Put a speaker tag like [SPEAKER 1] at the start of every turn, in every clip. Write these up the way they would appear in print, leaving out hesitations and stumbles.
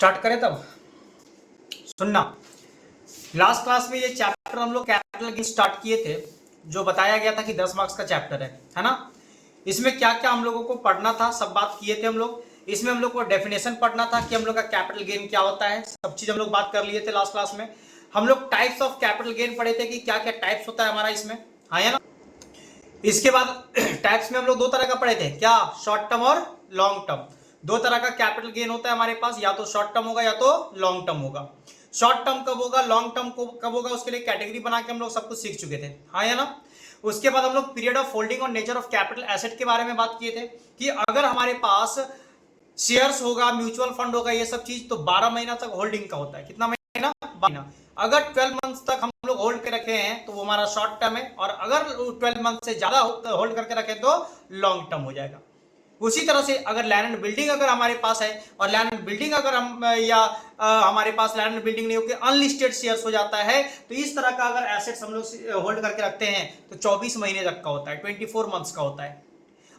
[SPEAKER 1] Start करें तब सुनना। लास्ट क्लास में ये चैप्टर हम लोग कैपिटल गेन स्टार्ट किए थे, जो बताया गया था कि 10 मार्क्स का चैप्टर है ना। इसमें क्या क्या हम लोगों को पढ़ना था सब बात किए थे हम लोग। इसमें हम लोग को डेफिनेशन पढ़ना था कि हम लोग का कैपिटल गेन क्या होता है, सब चीज हम लोग बात कर लिए थे लास्ट क्लास में। हम लोग टाइप्स ऑफ कैपिटल गेन पढ़े थे कि क्या क्या टाइप्स होता है हमारा इसमें, हाँ है ना। इसके बाद टाइप्स में हम लोग दो तरह का पढ़े थे, क्या, शॉर्ट टर्म और लॉन्ग टर्म। दो तरह का कैपिटल गेन होता है हमारे पास, या तो शॉर्ट टर्म होगा या तो लॉन्ग टर्म होगा। शॉर्ट टर्म कब होगा, लॉन्ग टर्म कब होगा, उसके लिए कैटेगरी बना के हम लोग सब कुछ सीख चुके थे, हाँ या ना। उसके बाद हम लोग पीरियड ऑफ होल्डिंग और नेचर ऑफ कैपिटल एसेट के बारे में बात किए थे कि अगर हमारे पास शेयर्स होगा, म्यूचुअल फंड होगा, ये सब चीज तो 12 महीना तक होल्डिंग का होता है। कितना महीना, 12 महीना। अगर 12 मंथ्स तक हम लोग होल्ड के रखे हैं तो वो हमारा शॉर्ट टर्म है, और अगर 12 मंथ से ज्यादा होल्ड करके रखे तो लॉन्ग टर्म हो जाएगा। उसी तरह से अगर लैंड एंड बिल्डिंग अगर हमारे पास है, और लैंड एंड बिल्डिंग अगर हम हमारे पास लैंड एंड बिल्डिंग नहीं होकर अनलिस्टेड शेयर्स हो जाता है, तो इस तरह का अगर एसेट्स हम लोग होल्ड करके रखते हैं तो 24 महीने तक का होता है, 24 मंथ्स का होता है।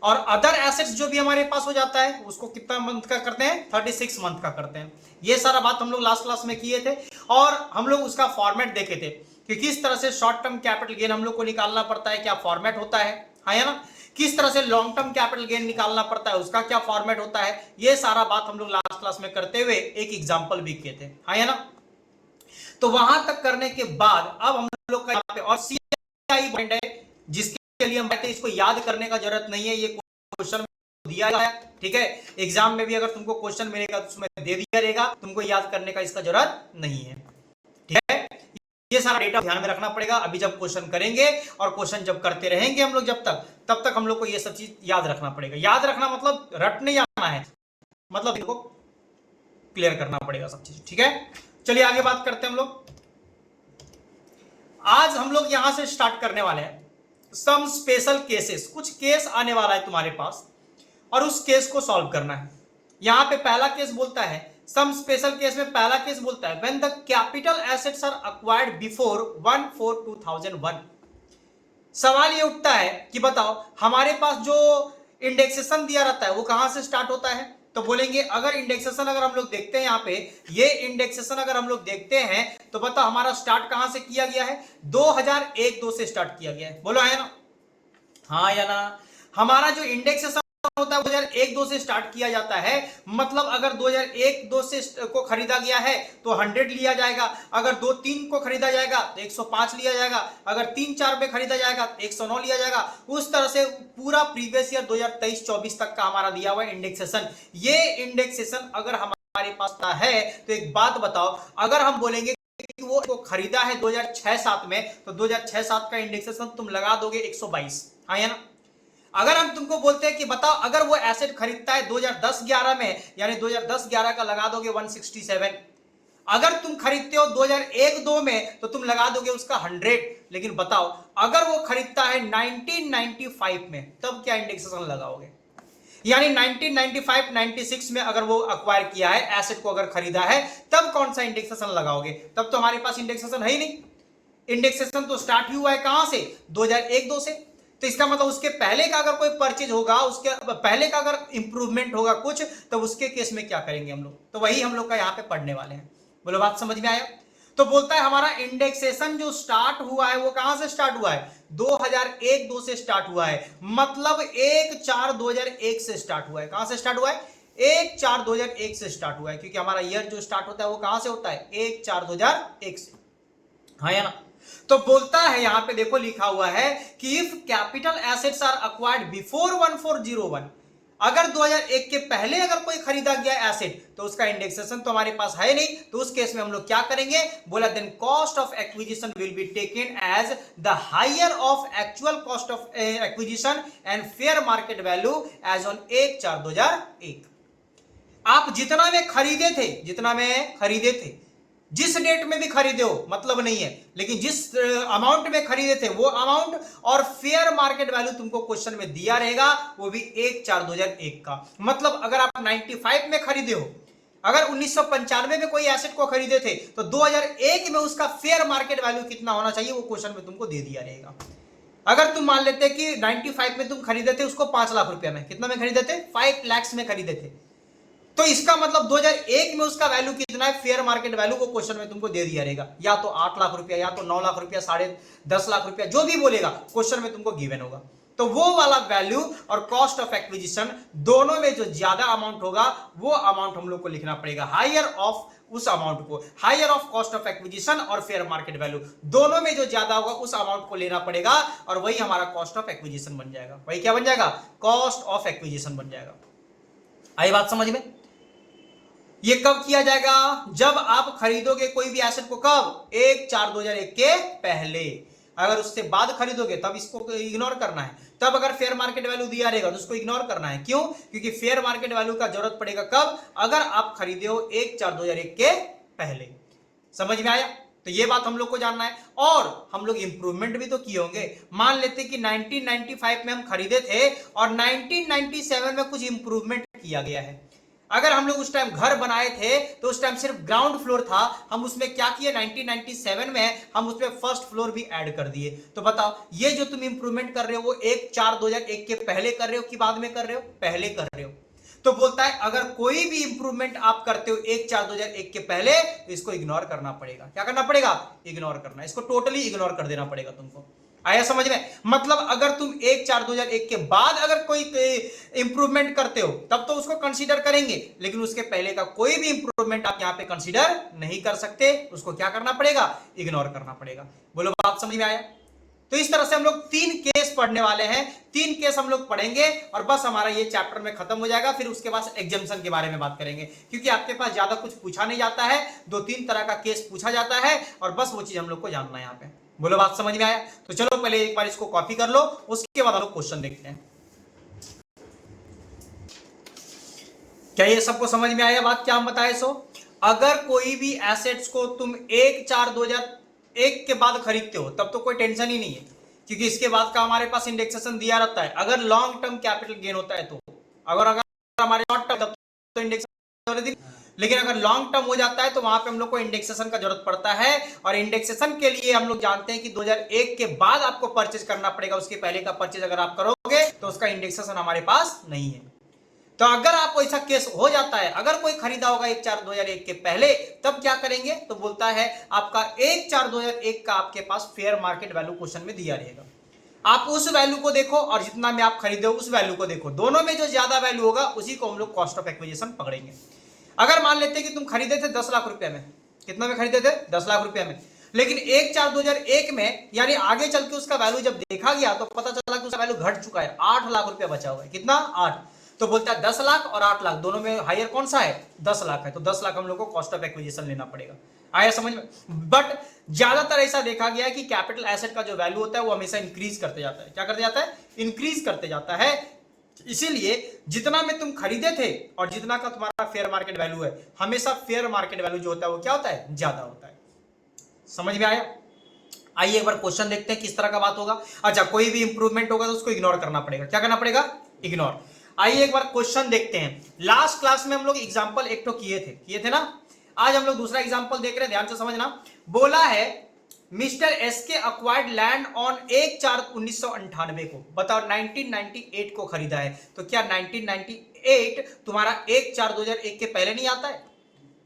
[SPEAKER 1] और अदर एसेट्स जो भी हमारे पास हो जाता है उसको कितना मंथ का करते हैं, 36 मंथ का करते हैं। ये सारा बात हम लोग लास्ट क्लास में किए थे, और हम लोग उसका फॉर्मेट देखे थे कि किस तरह से शॉर्ट टर्म कैपिटल गेन हम लोग को निकालना पड़ता है, क्या फॉर्मेट होता है, हाँ या ना। किस तरह से लॉन्ग टर्म कैपिटल गेन निकालना पड़ता है, उसका क्या फॉर्मेट होता है। ये सारा बात हम लोग लास्ट क्लास में करते हुए एक एग्जांपल भी किए थे, हाँ या ना। तो वहां तक करने के बाद अब हम लोग का यहाँ पे और CI पॉइंट है, जिसके लिए हम कहते हैं इसको याद करने का जरूरत नहीं है, ये क्वेश्चन दिया है, ठीक है। एग्जाम में भी अगर तुमको क्वेश्चन मिलेगा तो उसमें दे दिया रहेगा, तुमको याद करने का इसका जरूरत नहीं है, ठीक है। ये सारा डेटा ध्यान में रखना पड़ेगा अभी जब क्वेश्चन करेंगे, और क्वेश्चन जब करते रहेंगे हम लोग जब तक, तब तक हम लोग को ये सब चीज याद रखना पड़ेगा। याद रखना मतलब रट नहीं आना है, मतलब इनको क्लियर करना पड़ेगा सब चीज, ठीक है। चलिए आगे बात करते हैं हम लोग। आज हम लोग यहां से स्टार्ट करने वाले हैं सम स्पेशल केसेस। कुछ केस आने वाला है तुम्हारे पास, और उस केस को सॉल्व करना है। यहां पे पहला केस बोलता है, सम स्पेशल केस में पहला केस बोलता है when the capital assets are acquired before 1/4/2001। सवाल ये उठता है कि बताओ हमारे पास जो इंडेक्सेशन दिया रहता है वो कहां से स्टार्ट होता है। तो बोलेंगे अगर इंडेक्सेशन अगर हम लोग देखते हैं, यहां पे ये इंडेक्सेशन अगर हम लोग देखते हैं तो बताओ हमारा स्टार्ट कहां से किया गया है, 2001-2 से स्टार्ट किया गया है। बोलो है ना, हाँ या ना। हमारा जो इंडेक्सेशन होता है 2001-2 से स्टार्ट किया जाता है, मतलब अगर 2001-2 से को खरीदा गया है तो 100 लिया जाएगा, अगर 2-3 को खरीदा जाएगा तो 105 लिया जाएगा, अगर 3-4 पे खरीदा जाएगा तो 109 लिया जाएगा। उस तरह से पूरा प्रीवियस ईयर 2023-24 तक का हमारा दिया हुआ इंडेक्सेशन। ये इंडेक्सेशन अगर हमारे पास है तो एक बात बताओ, अगर हम बोलेंगे कि वो खरीदा है 2006-7 में, तो 2006-7 का इंडेक्सेशन तुम लगा दोगे 122, हाँ या ना। अगर हम तुमको बोलते हैं कि बताओ अगर वो एसेट खरीदता है 2010-11 में, यानी 2010-11 का लगा दोगे 167। अगर तुम खरीदते हो 2001-2 में तो तुम लगा दोगे उसका 100। लेकिन बताओ अगर वो खरीदता है 1995 में, तब क्या इंडेक्सेशन लगाओगे। यानी 1995-96 में अगर वो अक्वायर किया है एसेट को, अगर खरीदा है, तब कौन सा इंडेक्सेशन लगाओगे। तब तो हमारे पास इंडेक्सेशन है ही नहीं। इंडेक्सेशन तो स्टार्ट ही हुआ है कहां से, 2001-2 से। तो इसका मतलब उसके पहले का अगर कोई परचेज होगा, उसके पहले का अगर इंप्रूवमेंट होगा कुछ, तो उसके केस में क्या करेंगे हम लोग, तो वही हम लोग का यहां पे पढ़ने वाले हैं। बोलो बात समझ में आया। तो बोलता है हमारा इंडेक्सेशन जो स्टार्ट हुआ है वो कहां से स्टार्ट हुआ है, 2001-2 से स्टार्ट हुआ है, मतलब 1/4/2001 से स्टार्ट हुआ है। कहां से स्टार्ट हुआ है, 1/4/2001 से स्टार्ट हुआ है, क्योंकि हमारा ईयर जो स्टार्ट होता है वो कहां से होता है, 1/4/2001 से, हाँ या ना। तो बोलता है यहां पे देखो लिखा हुआ है कि if capital assets are acquired before 1401, अगर 2001 के पहले अगर कोई खरीदा गया एसेट तो उसका इंडेक्सेशन तो हमारे पास है नहीं, तो उस केस में हम लोग क्या करेंगे, बोला then cost of acquisition will be taken as the higher of actual cost of acquisition and fair market value as on 1/4/2001। आप जितना में खरीदे थे, जिस डेट में भी खरीदे हो मतलब नहीं है, लेकिन जिस अमाउंट में खरीदे थे वो अमाउंट और फेयर मार्केट वैल्यू तुमको क्वेश्चन में दिया रहेगा, वो भी 1/4/2001 का। मतलब अगर आप 95 में खरीदे हो, अगर 1995 में कोई एसेट को खरीदे थे, तो 2001 में उसका फेयर मार्केट वैल्यू कितना होना चाहिए वो क्वेश्चन में तुमको दे दिया रहेगा। अगर तुम मान लेते कि 95 में तुम खरीदे थे उसको 5 लाख रुपया में, कितना में खरीदे थे, 5 लाख में खरीदे थे, तो इसका मतलब 2001 में उसका वैल्यू कितना है, फेयर मार्केट वैल्यू को क्वेश्चन में तुमको दे दिया रहेगा, या तो 8 लाख रुपया, या तो 9 लाख रुपया, 10.5 लाख रुपया, जो भी बोलेगा क्वेश्चन में तुमको गिवन होगा। तो वो वाला वैल्यू और कॉस्ट ऑफ एक्विजिशन दोनों में जो ज्यादा अमाउंट होगा वो अमाउंट हम लोग को लिखना पड़ेगा, हायर ऑफ उस अमाउंट को, higher of cost of acquisition और फेयर मार्केट वैल्यू दोनों में जो ज्यादा होगा उस अमाउंट को लेना पड़ेगा, और वही हमारा कॉस्ट ऑफ एक्विजिशन बन जाएगा। वही क्या बन जाएगा, कॉस्ट ऑफ एक्विजिशन बन जाएगा। आई बात समझ में? ये कब किया जाएगा, जब आप खरीदोगे कोई भी एसेट को, कब, 1/4/2001 के पहले। अगर उससे बाद खरीदोगे तब इसको इग्नोर करना है, तब अगर फेयर मार्केट वैल्यू दिया रहेगा तो उसको इग्नोर करना है। क्यों? क्योंकि फेयर मार्केट वैल्यू का जरूरत पड़ेगा कब, अगर आप खरीदे हो 1/4/2001 के पहले। समझ में आया? तो ये बात हम लोग को जानना है। और हम लोग इंप्रूवमेंट भी तो किए होंगे। मान लेते कि 1995 में हम खरीदे थे और 1997 में कुछ इंप्रूवमेंट किया गया है। अगर हम लोग उस टाइम घर बनाए थे तो उस टाइम सिर्फ ग्राउंड फ्लोर था, हम उसमें क्या किए, 1997 में हम उसमें फर्स्ट फ्लोर भी ऐड कर दिए। तो बताओ, ये जो तुम इंप्रूवमेंट कर रहे हो वो 1/4/2001 के पहले कर रहे हो कि बाद में कर रहे हो, पहले कर रहे हो। तो बोलता है अगर कोई भी इंप्रूवमेंट आप करते हो 1/4/2001 के पहले तो इसको इग्नोर करना पड़ेगा। क्या करना पड़ेगा, इग्नोर करना, इसको टोटली इग्नोर कर देना पड़ेगा तुमको। आया समझ में? मतलब अगर तुम 1/4/2001 के बाद अगर कोई इंप्रूवमेंट करते हो तब तो उसको कंसीडर करेंगे, लेकिन उसके पहले का कोई भी इंप्रूवमेंट आप यहां पे कंसीडर नहीं कर सकते, उसको क्या करना पड़ेगा, इग्नोर करना पड़ेगा। बोलो बात समझ में आया? तो इस तरह से हम लोग 3 केस पढ़ने वाले हैं, 3 केस हम लोग पढ़ेंगे और बस हमारा ये चैप्टर में खत्म हो जाएगा। फिर उसके बाद एग्जाम्पशन के बारे में बात करेंगे, क्योंकि आपके पास ज्यादा कुछ पूछा नहीं जाता है, 2-3 तरह का केस पूछा जाता है और बस वो चीज हम लोग को जानना है यहाँ पे। बोलो बात समझ में आया? तो चलो पहले एक बार इसको कॉपी कर लो, उसके बाद हम लोग क्वेश्चन देखते हैं। क्या ये सबको समझ में आया बात क्या हम बताए? सो अगर कोई भी एसेट्स को तुम 1/4/2001 के बाद खरीदते हो तब तो कोई टेंशन ही नहीं है, क्योंकि इसके बाद का हमारे पास इंडेक्सेशन दिया रहता है। अगर लॉन्ग टर्म कैपिटल गेन होता है तो, अगर हमारे शॉर्ट टर्म तब तो इंडेक्सेशन, लेकिन अगर लॉन्ग टर्म हो जाता है तो वहां पे हम लोग को इंडेक्सेशन का जरूरत पड़ता है। और इंडेक्सेशन के लिए हम लोग जानते हैं कि 2001 के बाद आपको परचेज करना पड़ेगा, उसके पहले का परचेज अगर आप करोगे तो उसका इंडेक्सेशन हमारे पास नहीं है। तो अगर आपको ऐसा केस हो जाता है, अगर कोई खरीदा होगा 1/4/2001 के पहले, तब क्या करेंगे, तो बोलता है आपका 1/4/2001 का आपके पास फेयर मार्केट वैल्यू क्वेश्चन में दिया रहेगा, आप उस वैल्यू को देखो और जितना में आप खरीदे हो उस वैल्यू को देखो, दोनों में जो ज्यादा वैल्यू होगा उसी को हम लोग कॉस्ट ऑफ एक्विजिशन पकड़ेंगे। अगर मान लेते कि तुम खरीदे थे 10 लाख रुपए में, कितना में खरीदे थे, 10 लाख रुपए में, लेकिन 1/4/2001 में यानी आगे चल के उसका वैल्यू जब देखा गया तो पता चला कि उसका वैल्यू घट चुका है, 8 लाख रुपया बचा हुआ है। कितना, 8। तो बोलता है 10 लाख और 8 लाख दोनों में हायर कौन सा है, 10 लाख है, तो 10 लाख हम लोग को कॉस्ट ऑफ एक्विजिशन लेना पड़ेगा। आया समझ में? बट ज्यादातर ऐसा देखा गया है कि कैपिटल एसेट का जो वैल्यू होता है वो हमेशा इंक्रीज करते जाता है। क्या करते जाता है, इंक्रीज करते जाता है। इसीलिए जितना में तुम खरीदे थे और जितना का तुम्हारा फेयर मार्केट वैल्यू है, हमेशा फेयर मार्केट वैल्यू जो होता है वो क्या होता है, ज्यादा होता है। समझ में आया? आइए एक बार क्वेश्चन देखते हैं किस तरह का बात होगा। अच्छा, कोई भी इंप्रूवमेंट होगा तो उसको इग्नोर करना पड़ेगा। क्या करना पड़ेगा, इग्नोर। आइए एक बार क्वेश्चन देखते हैं। लास्ट क्लास में हम लोग एग्जांपल एक तो किए थे ना, आज हम लोग दूसरा एग्जांपल देख रहे हैं, ध्यान से समझना। बोला है मिस्टर एस के अक्वायर्ड लैंड ऑन 1/4/1998 को, बताओ 1998 को खरीदा है, तो क्या 1998 तुम्हारा 1/4/2001 के पहले नहीं आता है,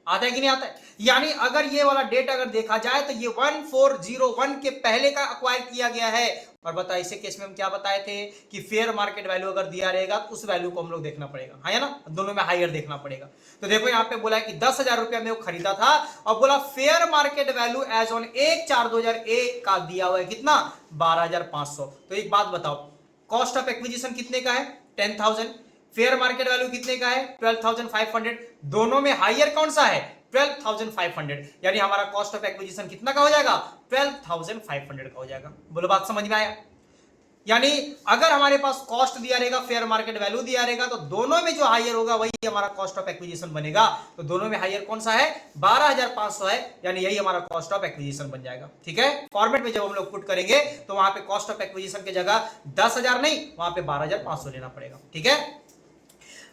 [SPEAKER 1] आता है कि नहीं आता है? यानी अगर ये वाला डेट अगर देखा जाए तो ये 1401 के पहले का अक्वायर किया गया है। और बता इसे केस में हम क्या बताए थे कि फेयर मार्केट वैल्यू अगर दिया रहेगा तो उस वैल्यू को हम लोग देखना पड़ेगा, है ना, दोनों में हायर देखना पड़ेगा। तो देखो यहाँ पे बोला है कि 10,000 रुपया में वो खरीदा था और बोला fair market value as on 1/4/2001 का दिया हुआ है कितना, 12,500। तो एक बात बताओ, कॉस्ट ऑफ एक्विजिशन कितने का है, 10,000, फेयर मार्केट वैल्यू कितने का है, 12,500, दोनों में हायर कौन सा है, 12,500, यानी हमारा कॉस्ट ऑफ एक्विजिशन कितना का हो जाएगा, 12,500 का हो जाएगा। बोलो बात समझ में आया? यानी अगर हमारे पास कॉस्ट दिया रहेगा, फेयर मार्केट वैल्यू दिया रहेगा, तो दोनों में जो हायर होगा वही हमारा कॉस्ट ऑफ एक्विजिशन बनेगा। तो दोनों में हायर कौन सा है, 12,500 है, यानी यही हमारा कॉस्ट ऑफ एक्विजिशन बन जाएगा। ठीक है, फॉर्मेट में जब हम लोग पुट करेंगे तो वहां पे कॉस्ट ऑफ एक्विजिशन की जगह 10,000 नहीं, वहां पे 12,500 लेना पड़ेगा। ठीक है,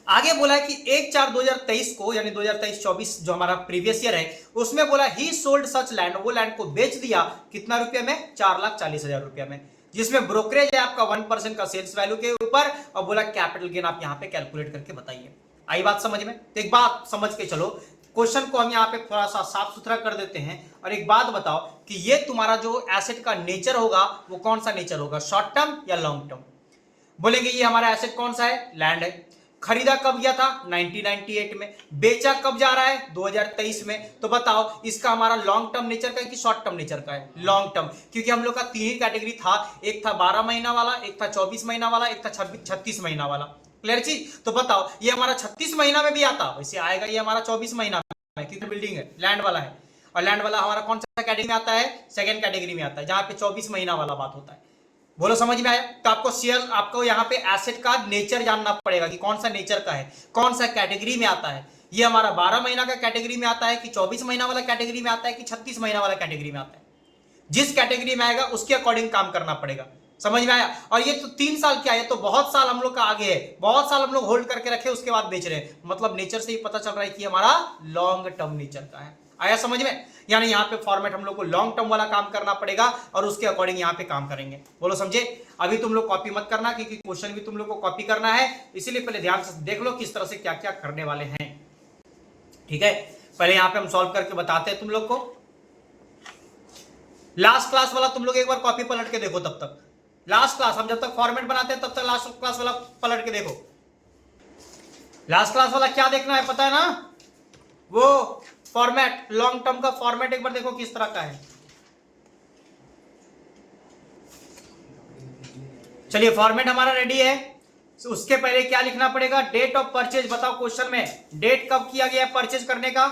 [SPEAKER 1] आगे बोला है कि 1/4/2023 को, यानी 2023-24 जो हमारा प्रीवियस ईयर है, उसमें बोला ही सोल्ड सच लैंड, वो लैंड को बेच दिया कितना रुपया में, 4,40,000 रुपया में, जिसमें ब्रोकरेज है आपका 1% का सेल्स वैल्यू के ऊपर, और बोला कैपिटल गेन आप यहां पे कैलकुलेट करके बताइए। आई बात समझ में? तो एक बात समझ के चलो, क्वेश्चन को हम यहाँ पे थोड़ा सा साफ सुथरा कर देते हैं। और एक बात बताओ कि ये तुम्हारा जो एसेट का नेचर होगा वो कौन सा नेचर होगा, शॉर्ट टर्म या लॉन्ग टर्म? बोलेंगे ये हमारा एसेट कौन सा है, लैंड है। खरीदा कब गया था, 1998 में। बेचा कब जा रहा है, 2023 में। तो बताओ इसका हमारा लॉन्ग टर्म नेचर का है कि शॉर्ट टर्म नेचर का है, लॉन्ग टर्म। क्योंकि हम लोग का 3 ही कैटेगरी था, एक था 12 महीना वाला, एक था 24 महीना वाला, एक था 36 महीना वाला। क्लियर चीज? तो बताओ ये हमारा 36 महीना में भी आता, वैसे आएगा ये हमारा 24 महीना में, क्योंकि बिल्डिंग है, लैंड वाला है। और लैंड वाला हमारा कौन सा कैटेगरी में आता है, सेकंड कैटेगरी में आता है, जहां पे 24 महीना वाला बात होता है। बोलो समझ में आया? तो आपको शेयर, आपको यहाँ पे एसेट का नेचर जानना पड़ेगा कि कौन सा नेचर का है, कौन सा कैटेगरी में आता है। ये हमारा 12 महीना का कैटेगरी में आता है कि 24 महीना वाला कैटेगरी में आता है कि 36 महीना वाला कैटेगरी में आता है। जिस कैटेगरी में आएगा उसके अकॉर्डिंग काम करना पड़ेगा। समझ में आया? और ये तो 3 साल क्या है, तो बहुत साल हम लोग का आगे है, बहुत साल हम लोग होल्ड करके रखे उसके बाद बेच रहे हैं। मतलब नेचर से ही पता चल रहा है कि हमारा लॉन्ग टर्म नेचर का है। आया समझ में? यानी यहाँ पे फॉर्मेट हम लोग को लॉन्ग टर्म वाला काम करना पड़ेगा और उसके अकॉर्डिंग यहाँ पे काम करेंगे। बोलो समझे? अभी तुम लोग कॉपी मत करना, क्योंकि क्वेश्चन भी तुम लोग को कॉपी करना है, इसीलिए पहले ध्यान से देख लो किस तरह से क्या क्या करने वाले हैं। ठीक है, पहले यहाँ पे हम सॉल्व करके बताते हैं तुम लोग को। लास्ट क्लास वाला तुम लोग एक बार कॉपी पलट के देखो, तब तक लास्ट क्लास हम जब तक फॉर्मेट बनाते हैं तब तक लास्ट क्लास वाला पलट के देखो। लास्ट क्लास वाला क्या देखना है पता है ना, वो फॉर्मेट, लॉन्ग टर्म का फॉर्मेट एक बार देखो किस तरह का है। चलिए फॉर्मेट हमारा रेडी है। तो उसके पहले क्या लिखना पड़ेगा, डेट ऑफ परचेज। बताओ क्वेश्चन में डेट कब किया गया परचेज करने का,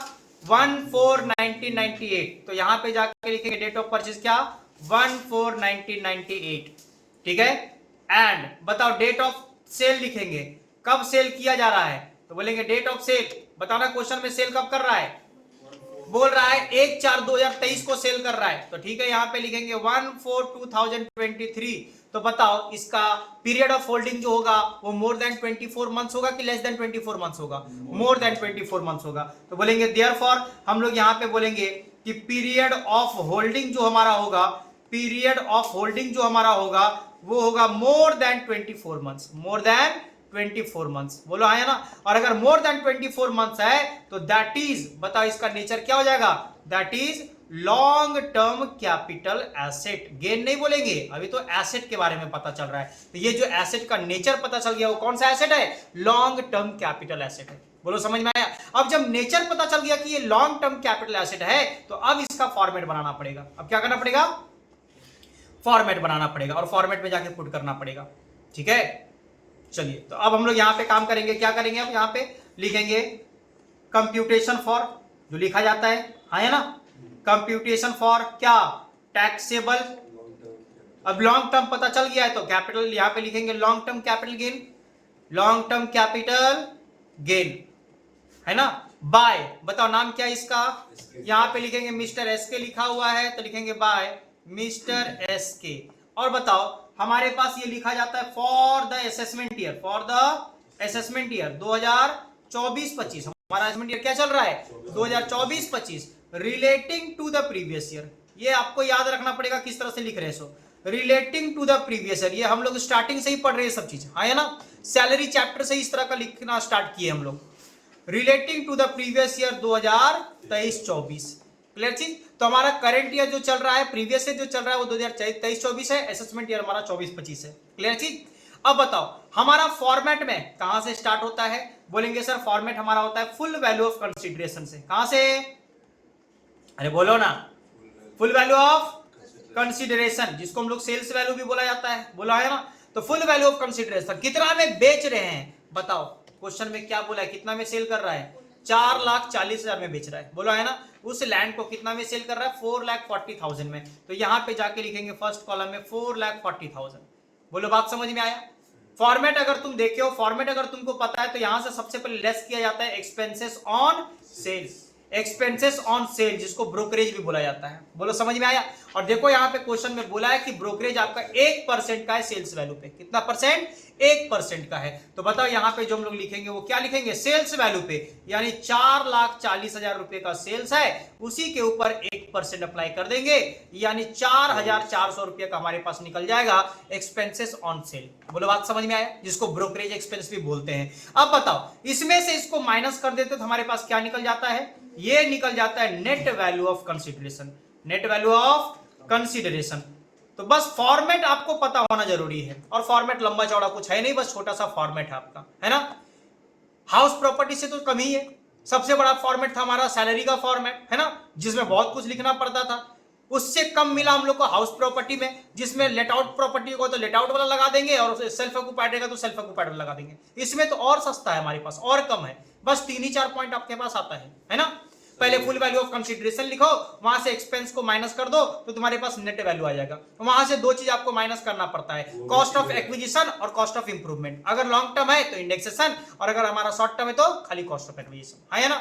[SPEAKER 1] 1/4/1998। तो यहां पे जाके लिखेंगे डेट ऑफ परचेज क्या, 1/4/1998। ठीक है। एंड बताओ डेट ऑफ सेल लिखेंगे, कब सेल किया जा रहा है, तो बोलेंगे डेट ऑफ सेल। बताना क्वेश्चन में सेल कब कर रहा है, बोल रहा है 1/4/2023 को सेल कर रहा है। तो ठीक है, यहां पे लिखेंगे 1/4/2023। तो बताओ इसका पीरियड ऑफ होल्डिंग जो होगा वो मोर देन 24 मंथ्स होगा कि लेस देन 24 मंथ्स होगा, मोर देन 24 मंथ्स होगा। तो बोलेंगे देयरफॉर हम लोग यहां पे बोलेंगे कि पीरियड ऑफ होल्डिंग जो हमारा होगा, पीरियड ऑफ होल्डिंग जो हमारा होगा वो होगा more than 24 months, more than 24 months. बोलो है ना? और अगर मोर देन 24 मंथ्स है तो दैट इज, बताओ इसका नेचर क्या हो जाएगा, that is long term capital asset. Gain नहीं बोलेंगे, अभी तो एसेट के बारे में पता चल रहा है। तो ये जो एसेट का नेचर पता चल गया वो कौन सा एसेट है, लॉन्ग टर्म कैपिटल एसेट है। बोलो समझ में आया? अब जब नेचर पता चल गया कि ये लॉन्ग टर्म कैपिटल एसेट है तो अब इसका फॉर्मेट बनाना पड़ेगा। अब क्या करना पड़ेगा, फॉर्मेट बनाना पड़ेगा और फॉर्मेट में जाके पुट करना पड़ेगा। ठीक है, चलिए तो अब हम लोग यहां पे काम करेंगे। क्या करेंगे, अब यहां पे लिखेंगे कंप्यूटेशन फॉर, जो लिखा जाता है ना, कंप्यूटेशन फॉर क्या, टैक्सेबल। अब लॉन्ग टर्म पता चल गया है तो कैपिटल यहां पे लिखेंगे long term capital gain, long term capital gain है ना। बाय, बताओ नाम क्या है इसका, यहां पे लिखेंगे मिस्टर एस के लिखा हुआ है तो लिखेंगे बाय मिस्टर एस के। और बताओ हमारे पास ये लिखा जाता है for the assessment year, for the assessment year 2024-25। हमारा असेसमेंट ईयर क्या चल रहा है, 2024-25, relating to the previous year. ये आपको याद रखना पड़ेगा किस तरह से लिख रहे हैं। So relating to the previous year, ये हम लोग स्टार्टिंग से ही पढ़ रहे हैं सब चीज, है ना। सैलरी चैप्टर से इस तरह का लिखना स्टार्ट किए हम लोग, relating to the previous year 2023-24। Clear चीज? तो हमारा करंट ईयर जो चल रहा है, प्रीवियस ईयर जो चल रहा है वो 2023-24 है, असेसमेंट ईयर हमारा 24-25 है। क्लियर चीज? अब बताओ हमारा फॉर्मेट में कहां से स्टार्ट होता है, बोलेंगे सर फॉर्मेट हमारा होता है फुल वैल्यू ऑफ कंसीडरेशन से। कहां से, अरे बोलो ना, फुल वैल्यू ऑफ कंसीडरेशन, जिसको हम लोग सेल्स वैल्यू भी बोला जाता है, बोला है ना। तो फुल वैल्यू ऑफ कंसीडरेशन कितना में बेच रहे हैं, बताओ क्वेश्चन में क्या बोला है, कितना में सेल कर रहा है, 4,40,000 में बेच रहा है, बोला है ना। उस लैंड को कितना में सेल कर रहा है, 4,40,000 में। तो यहां पे जाके लिखेंगे फर्स्ट कॉलम में 4,40,000। बोलो बात समझ में आया? फॉर्मेट अगर तुम देखे हो, फॉर्मेट अगर तुमको पता है तो यहां से सबसे पहले लेस किया जाता है expenses on sales. Expenses on sale, जिसको ब्रोकरेज भी बोला जाता है। बोलो समझ में आया। और देखो यहाँ पे क्वेश्चन में बोला है कि ब्रोकरेज आपका 1% का है सेल्स वैल्यू पे। कितना परसेंट? 1% का है। तो बताओ यहाँ पे जो हम लोग लिखेंगे वो क्या लिखेंगे? सेल्स वैल्यू पे, यानी 4,40,000 रुपए का सेल्स है, उसी के ऊपर 1% अप्लाई कर देंगे, यानी 4,400 रुपए का हमारे पास निकल जाएगा एक्सपेंसेस ऑन सेल। बोलो बात समझ में आया, जिसको ब्रोकरेज एक्सपेंस भी बोलते हैं। अब बताओ इसमें से इसको माइनस कर देते तो हमारे पास क्या निकल जाता है? ये निकल जाता है net value of consideration. Net value of consideration. तो बस फॉर्मेट आपको पता होना जरूरी है, और फॉर्मेट लंबा चौड़ा कुछ है नहीं, बस छोटा सा फॉर्मेट है आपका, है ना। हाउस प्रॉपर्टी से तो कम ही है। सबसे बड़ा फॉर्मेट था हमारा सैलरी का फॉर्मेट, है ना, जिसमें बहुत कुछ लिखना पड़ता था। उससे कम मिला हम लोग को हाउस प्रॉपर्टी में, जिसमें लेट आउट प्रॉपर्टी को तो लेट आउट वाला लगा देंगे, और सेल्फ ऑक्युपाइड रहेगा तो सेल्फ ऑक्युपाइड वाला लगा देंगे। इसमें तो और सस्ता है हमारे पास, और कम है, बस 3 ही 4 पॉइंट आपके पास आता है ना। पहले फुल वैल्यू ऑफ कंसीडरेशन लिखो, वहां से एक्सपेंस को माइनस कर दो तो तुम्हारे पास नेट वैल्यू आ जाएगा। वहां से 2 चीज आपको माइनस करना पड़ता है, कॉस्ट ऑफ एक्विजिशन और कॉस्ट ऑफ इंप्रूवमेंट। अगर लॉन्ग टर्म है तो इंडेक्सेशन, और अगर हमारा शॉर्ट टर्म है तो खाली कॉस्ट ऑफ एक्विजिशन, है ना।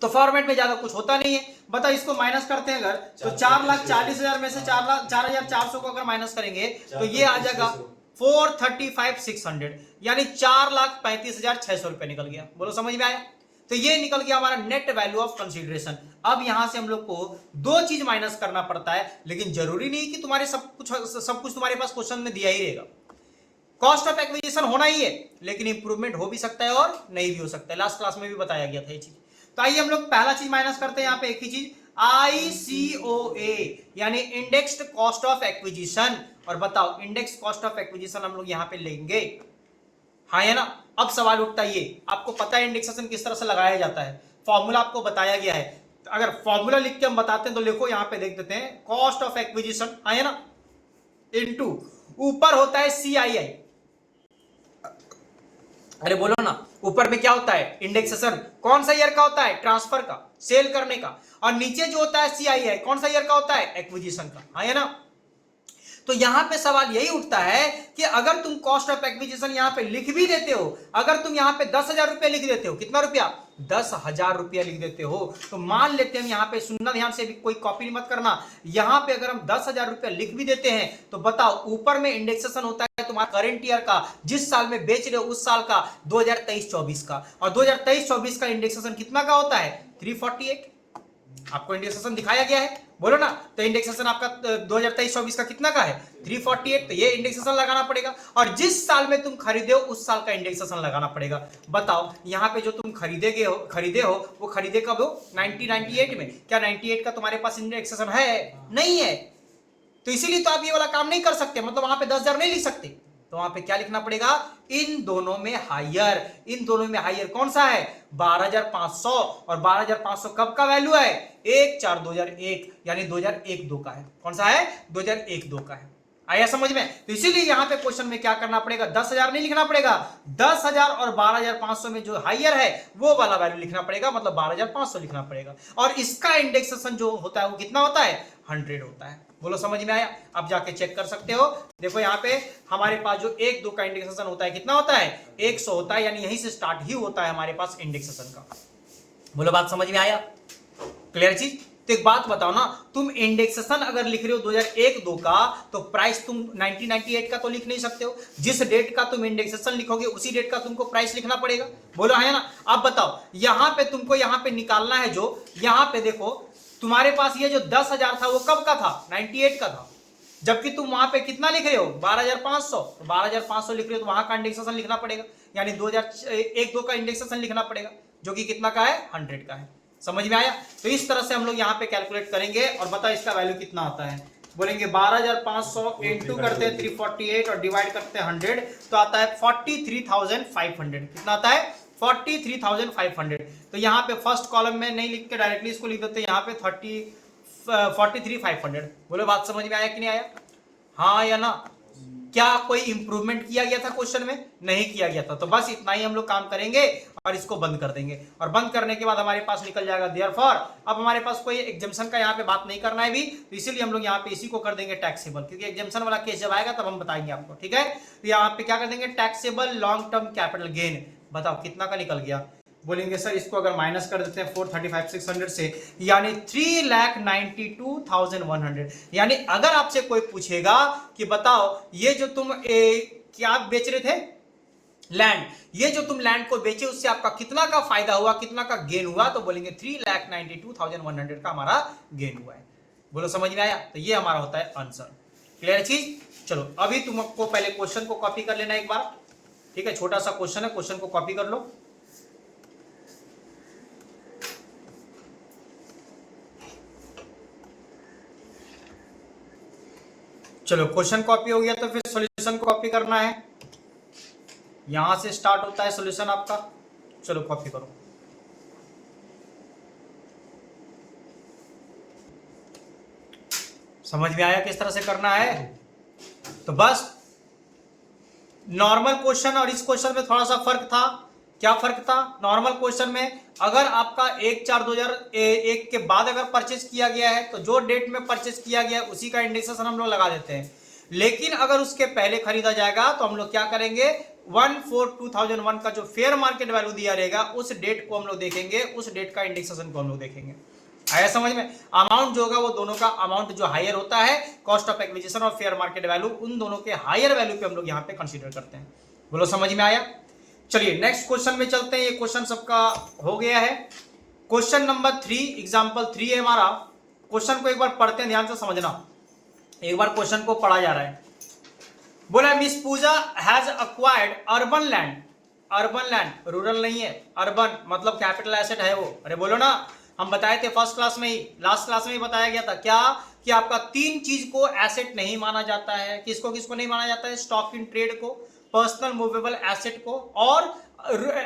[SPEAKER 1] तो फॉर्मेट में ज्यादा कुछ होता नहीं है। बताओ इसको माइनस करते हैं अगर, तो 4,40,000 में से 4,400 को अगर माइनस करेंगे तो ये आ जाएगा 435,600, यानी 4,35,600 रुपए निकल गया। बोलो समझ में आया। तो ये निकल गया हमारा नेट वैल्यू ऑफ कंसीडरेशन। अब यहां से हम लोग को 2 चीज माइनस करना पड़ता है, लेकिन जरूरी नहीं कि तुम्हारे सब कुछ तुम्हारे पास क्वेश्चन में दिया ही रहेगा। कॉस्ट ऑफ एक्विजिशन होना ही है, लेकिन इंप्रूवमेंट हो भी सकता है और नहीं भी हो सकता है। लास्ट क्लास में भी बताया गया था ये चीज। तो आइए हम लोग पहला चीज माइनस करते हैं, यहाँ पे एक ही चीज ICOA, यानी इंडेक्स्ड कॉस्ट ऑफ एक्विजिशन। और बताओ इंडेक्स कॉस्ट ऑफ एक्विजिशन हम लोग यहाँ पे लेंगे, हाँ है ना। अब सवाल उठता है, ये आपको पता है इंडेक्सेशन किस तरह से लगाया जाता है, फॉर्मूला आपको बताया गया है। तो अगर फॉर्मूला लिख के हम बताते हैं तो लिखो, यहाँ पे देख देते हैं, कॉस्ट ऑफ एक्विजिशन, हाँ है ना, इनटू ऊपर होता है CII। अरे बोलो ना, ऊपर में क्या होता है? इंडेक्सेशन। कौन सा ईयर का होता है? ट्रांसफर का, सेल करने का। और नीचे जो होता है CII, कौन सा ईयर का होता है? एक्विजिशन का, हाँ है ना। तो यहां पे सवाल यही उठता है कि अगर तुम कॉस्ट ऑफ एक्विजिशन यहां पे लिख भी देते हो, अगर तुम यहां पे 10,000 रुपया लिख देते हो, कितना रुपया? 10,000 रुपया लिख देते हो, तो मान लेते हैं यहां पे, सुनना ध्यान से, भी कोई कॉपी मत करना। यहां पे अगर हम 10,000 रुपया लिख भी देते हैं तो बताओ ऊपर में इंडेक्सेशन होता है तुम्हारा करंट ईयर का, जिस साल में बेच रहे हो उस साल का, 2023-24 का। और 2023-24 का इंडेक्सेशन कितना का होता है? 348। आपको इंडेक्सेशन दिखाया गया है, बोलो ना। तो इंडेक्सेशन आपका 2023-24 का कितना का है? 348। तो ये इंडेक्सेशन लगाना पड़ेगा, और जिस साल में तुम खरीदे हो उस साल का इंडेक्सेशन लगाना पड़ेगा। बताओ यहाँ पे जो तुम खरीदे हो वो खरीदे कब हो? 1998 में। क्या 98 का तुम्हारे पास इंडेक्सेशन है? नहीं है। तो इसीलिए तो आप ये वाला काम नहीं कर सकते, मतलब वहां पे 10,000 नहीं लिख सकते। तो वहां पे क्या लिखना पड़ेगा? इन दोनों में हायर। इन दोनों में हायर कौन सा है? 12,500। और 12,500 कब का वैल्यू है? 1/4/2001, यानी 2001-2 का है। कौन सा है? 2001-2 का है। आया समझ में? तो इसीलिए यहां पे क्वेश्चन में क्या करना पड़ेगा? 10,000 नहीं लिखना पड़ेगा, 10,000 और 12,500 में जो हायर है वो वाला वैल्यू लिखना पड़ेगा, मतलब 12,500 लिखना पड़ेगा। और इसका इंडेक्सेशन जो होता है वो कितना होता है? 100 होता है। बोलो समझ में आया? आप जाके चेक कर सकते हो। देखो यहाँ पे हमारे पास जो 1-2 का इंडेक्सेशन होता है कितना होता है? 100 होता है, यानी यहीं से स्टार्ट ही होता है हमारे पास इंडेक्सेशन का। बोलो बात समझ में आया? क्लियर चीज? तो एक बात बताओ ना, तुम इंडेक्सेशन अगर लिख रहे हो 2001-2 का, तो प्राइस तुम 1998 का तो लिख नहीं सकते हो। जिस डेट का तुम इंडेक्सेशन लिखोगे उसी डेट का तुमको प्राइस लिखना पड़ेगा। बोलो है ना? अब बताओ यहां पे तुमको यहां पे निकालना है, जो यहां पे देखो तुम्हारे पास ये जो 10,000 था वो कब का था? 98 का था। जबकि तुम वहां पे कितना लिख रहे हो? 12,500। तो 12,500 लिख रहे हो तो वहां का इंडेक्सेशन लिखना पड़ेगा, यानी 2001-2 का इंडेक्सेशन लिखना पड़ेगा, जो कि कितना का है? 100 का है। समझ में आया? तो इस तरह से हम लोग यहाँ पे कैलकुलेट करेंगे। और बताओ इसका वैल्यू कितना आता है? बोलेंगे 12,500 इंटू करते हैं 348 और डिवाइड करते हैं 100, तो आता है 43,500। कितना आता है? 43,500। तो यहाँ पे फर्स्ट कॉलम में नहीं लिख के डायरेक्टली इसको लिख देते हैं यहाँ पे 43,500। बोलो बात समझ में आया कि नहीं आया? हाँ या ना? क्या कोई इंप्रूवमेंट किया गया था क्वेश्चन में? नहीं किया गया था। तो बस इतना ही हम लोग काम करेंगे और इसको बंद कर देंगे। और बंद करने के बाद हमारे पास निकल जाएगा देयरफॉर। अब हमारे पास कोई एग्जाम्पशन का यहाँ पे बात नहीं करना है भी, तो इसीलिए हम लोग यहाँ पे इसी को कर देंगे टैक्सेबल, क्योंकि एग्जाम्पशन वाला केस जब आएगा तब हम बताएंगे आपको, ठीक है। तो यहाँ पे क्या कर देंगे? Taxable long term capital gain. बताओ कितना का निकल गया? बोलेंगे सर इसको अगर माइनस कर देते हैं 435,600 से, यानी 3,92,100। यानी अगर आपसे कोई पूछेगा कि बताओ ये जो तुम क्या बेच रहे थे, लैंड, ये जो तुम लैंड को बेचे उससे आपका कितना का फायदा हुआ, कितना का गेन हुआ, तो बोलेंगे 3,92,100 का हमारा गेन हुआ है। बोलो समझ में आया? तो ये हमारा होता है आंसर। क्लियर चीज? चलो अभी तुमको पहले क्वेश्चन को कॉपी कर लेना एक बार, ठीक है? छोटा सा क्वेश्चन है, क्वेश्चन को कॉपी कर लो। चलो क्वेश्चन कॉपी हो गया तो फिर सॉल्यूशन को कॉपी करना है। यहां से स्टार्ट होता है सॉल्यूशन आपका। चलो कॉपी करो। समझ में आया किस तरह से करना है? तो बस नॉर्मल क्वेश्चन और इस क्वेश्चन में थोड़ा सा फर्क था। क्या फर्क था? नॉर्मल क्वेश्चन में अगर आपका 1/4/2001 के बाद अगर परचेज किया गया है तो जो डेट में परचेज किया गया है उसी का इंडेक्सेशन हम लोग लगा देते हैं। लेकिन अगर उसके पहले खरीदा जाएगा तो हम लोग क्या करेंगे, 1/4/2001 का जो फेयर मार्केट वैल्यू दिया रहेगा उस डेट को हम लोग देखेंगे, उस डेट का इंडेक्सेशन को हम लोग देखेंगे। आया समझ में? अमाउंट जो होगा वो दोनों का अमाउंट जो हायर होता है, कॉस्ट ऑफ एक्विजिशन और फेयर मार्केट वैल्यू, उन दोनों के हायर वैल्यू पे हम लोग यहाँ पे कंसीडर करते हैं। बोलो समझ में आया? चलिए नेक्स्ट क्वेश्चन में चलते हैं। ये क्वेश्चन सबका हो गया है। क्वेश्चन नंबर 3, एग्जाम्पल 3 है हमारा। क्वेश्चन को एक बार पढ़ते हैं, ध्यान से समझना। एक बार क्वेश्चन को पढ़ा जा रहा है। बोला miss Pooja has acquired urban land. Urban land, rural नहीं है, अर्बन मतलब कैपिटल एसेट है वो। अरे बोलो ना, हम बताए थे फर्स्ट क्लास में ही, लास्ट क्लास में ही बताया गया था क्या कि आपका 3 चीज को एसेट नहीं माना जाता है। किसको किसको नहीं माना जाता है? स्टॉक इन ट्रेड को, पर्सनल मूवेबल एसेट को और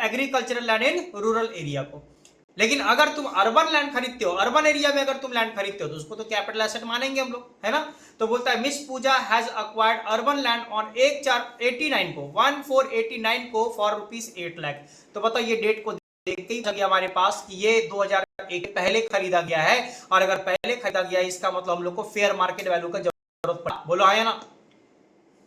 [SPEAKER 1] agricultural land in rural area को। लेकिन अगर तुम अर्बन लैंड खरीदते हो, अर्बन एरिया में अगर तुम लैंड खरीदते हो तो उसको तो कैपिटल एसेट मानेंगे हम लोग, है ना? तो बोलता है miss Pooja has acquired urban land on 1/4/89 को, 1/4/89 को फॉर ₹8 लाख। तो बताओ ये डेट को देख के ही गया हमारे पास कि ये 2001 पहले खरीदा गया है, और अगर पहले खरीदा गया है इसका मतलब हम लोग को फेयर मार्केट वैल्यू का जरूरत पड़ा। बोलो आया ना?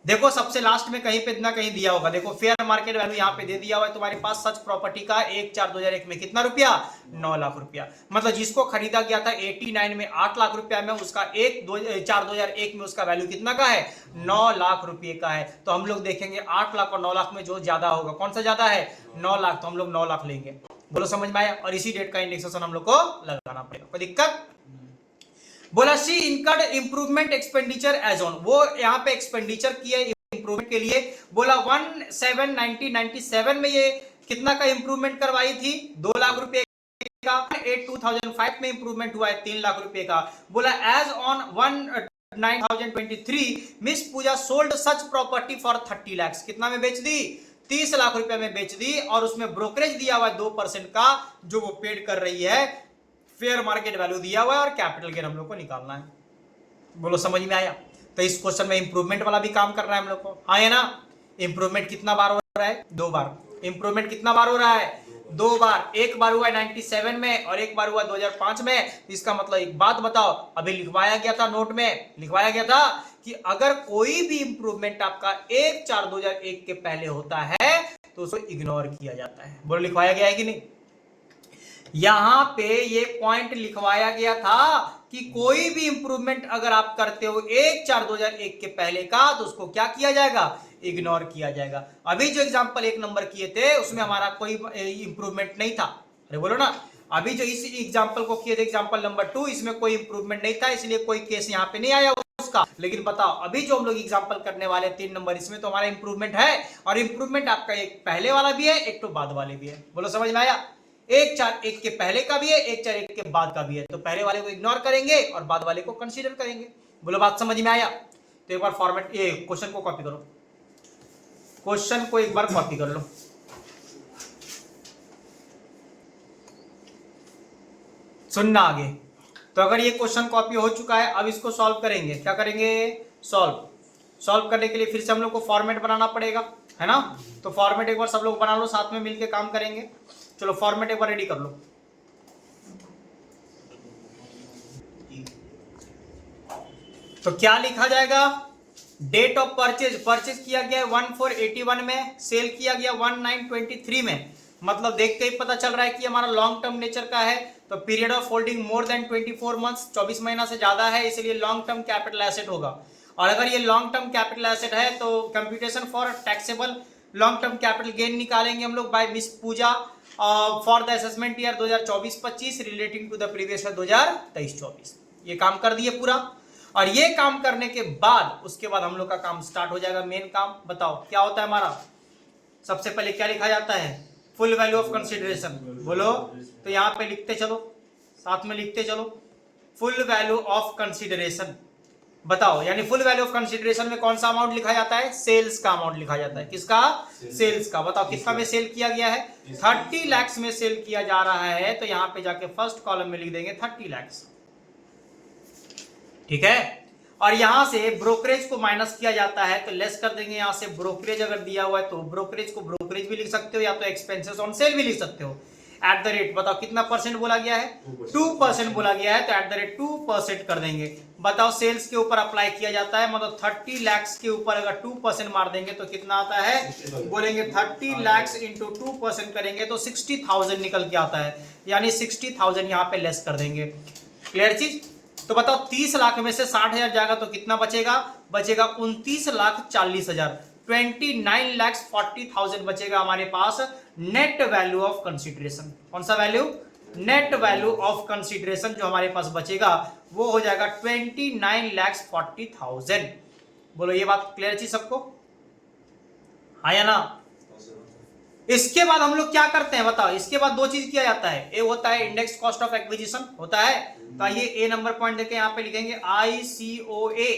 [SPEAKER 1] देखो सबसे लास्ट में कहीं पे ना कहीं दिया होगा, देखो फेयर मार्केट वैल्यू यहाँ पे दे दिया हुआ है तुम्हारे पास सच प्रॉपर्टी का 1/4/2001 में कितना रुपया? 9 लाख रुपया। मतलब जिसको खरीदा गया था 89 में 8 लाख रुपया में, उसका 1/4/2001 में उसका वैल्यू कितना का है? 9 लाख रुपये का है। तो हम लोग देखेंगे 8 लाख और 9 लाख में जो ज्यादा होगा, कौन सा ज्यादा है? 9 लाख। तो हम लोग 9 लाख लेंगे। बोलो समझ में आया? और इसी डेट का इंडेक्सेशन हम लोग को लगाना पड़ेगा। कोई दिक्कत? बोला C incurred improvement expenditure as on, वो यहाँ पे एक्सपेंडिचर किया इंप्रूवमेंट के लिए। बोला 1/7/1997 में ये कितना का इंप्रूवमेंट करवाई थी? 2 लाख रुपए का। 8/2005 में इंप्रूवमेंट हुआ है 3 लाख रुपए का। बोला as on 1/9/2023 miss Pooja sold such property for 30 lakh. कितना में बेच दी? 30 लाख रुपए में बेच दी, और उसमें ब्रोकरेज दिया हुआ है 2% का जो वो पेड कर रही है। फेयर मार्केट वैल्यू दिया हुआ है और कैपिटल गेन हम लोग को निकालना है। बोलो समझ में आया? तो इस क्वेश्चन में इंप्रूवमेंट वाला भी काम कर रहा है हम लोग को। हाँ है ना? इंप्रूवमेंट कितना बार हो रहा है? 2 बार। इंप्रूवमेंट कितना बार हो रहा है? 2 बार। एक बार हुआ 97 में और एक बार हुआ 2005 में। इसका मतलब एक बात बताओ, अभी लिखवाया गया था नोट में, लिखवाया गया था कि अगर कोई भी इंप्रूवमेंट आपका 1/4/2001 के पहले होता है तो उसको इग्नोर किया जाता है। बोलो लिखवाया गया है कि नहीं? यहां पे ये पॉइंट लिखवाया गया था कि कोई भी इंप्रूवमेंट अगर आप करते हो 1/4/2001 के पहले का तो उसको क्या किया जाएगा? इग्नोर किया जाएगा। अभी जो एग्जांपल 1 नंबर किए थे उसमें हमारा कोई इंप्रूवमेंट नहीं था। अरे बोलो ना, अभी जो इस एग्जांपल को किए थे एग्जांपल नंबर 2, इसमें कोई इंप्रूवमेंट नहीं था, इसलिए कोई केस यहाँ पे नहीं आया उसका। लेकिन बताओ अभी जो हम लोग एग्जांपल करने वाले 3 नंबर, इसमें तो हमारा इंप्रूवमेंट है, और इंप्रूवमेंट आपका एक पहले वाला भी है, एक तो बाद वाले भी है। बोलो समझ में आया? 1/4/1 के पहले का भी है, 1/4/1 के बाद का भी है। तो पहले वाले को इग्नोर करेंगे और बाद वाले को कंसीडर करेंगे। बोलो बात समझ में आया? तो एक बार फॉर्मेट, ये क्वेश्चन को कॉपी करो, क्वेश्चन को एक बार कॉपी कर लो। सुनना आगे। तो अगर ये क्वेश्चन कॉपी हो चुका है, अब इसको सॉल्व करेंगे। क्या करेंगे? सॉल्व करने के लिए फिर से हम लोग को फॉर्मेट बनाना पड़ेगा, है ना? तो फॉर्मेट एक बार सब लोग बना लो, साथ में मिलकर काम करेंगे। चलो फॉर्मेट एक बार रेडी कर लो। तो क्या लिखा जाएगा? डेट ऑफ परचेज, परचेज किया गया 1/4/81 में, सेल किया गया 1/9/23 में। मतलब देख के ही पता चल रहा है कि हमारा लॉन्ग टर्म नेचर का है। तो period of holding more than 24 months, 24 महीना से ज्यादा है, इसलिए लॉन्ग टर्म कैपिटल एसेट होगा। और अगर ये लॉन्ग टर्म कैपिटल एसेट है तो computation for taxable long term capital gain निकालेंगे हम लोग by miss Pooja for the assessment year 2024-25 relating to the previous year 2023-24। ये काम कर दिए पूरा। और ये काम करने के बाद उसके बाद हम लोग का काम स्टार्ट हो जाएगा, मेन काम। बताओ क्या होता है हमारा? सबसे पहले क्या लिखा जाता है? Full value of consideration. बोलो। तो यहां पे लिखते चलो, साथ में लिखते चलो, फुल वैल्यू ऑफ कंसीडरेशन। बताओ, यानी फुल वैल्यू ऑफ कंसीडरेशन में कौन सा अमाउंट लिखा जाता है? सेल्स का अमाउंट लिखा जाता है। किसका? सेल्स का। बताओ कितना में सेल किया गया है? 30 लाख में सेल किया जा रहा है। तो यहां पे जाके फर्स्ट कॉलम में लिख देंगे 30 लाख। ठीक है। और यहां से ब्रोकरेज को माइनस किया जाता है तो लेस कर देंगे। यहां से ब्रोकरेज अगर दिया हुआ है तो ब्रोकरेज को ब्रोकरेज भी लिख सकते हो, या तो एक्सपेंसेस ऑन सेल भी लिख सकते हो। एट द रेट, बताओ कितना परसेंट बोला गया है? 2% बोला गया है, तो एट द रेट 2% कर देंगे। बताओ सेल्स के ऊपर अप्लाई किया जाता है, मतलब 30 लाख के ऊपर अगर 2% मार देंगे तो कितना आता है? बोलेंगे 30 लाख इंटू 2% करेंगे तो 60,000 निकल के आता है, यानी 60,000 यहाँ पे लेस कर देंगे। क्लियर चीज? तो बताओ 30 लाख में से 60,000 जाएगा तो कितना बचेगा? बचेगा 29,40,000। 29,40,000 बचेगा हमारे पास नेट वैल्यू ऑफ कंसीडरेशन। कौन सा value? Net value of consideration जो हमारे पास बचेगा वो हो जाएगा 29,40,000। बोलो ये बात क्लियर चीज सबको? हाँ या ना? इसके बाद हम लोग क्या करते हैं बताओ? इसके बाद दो चीज किया जाता है। ए होता है इंडेक्स कॉस्ट ऑफ एक्विजिशन होता है, तो ये ए नंबर पॉइंट देके यहाँ पे लिखेंगे ICOA,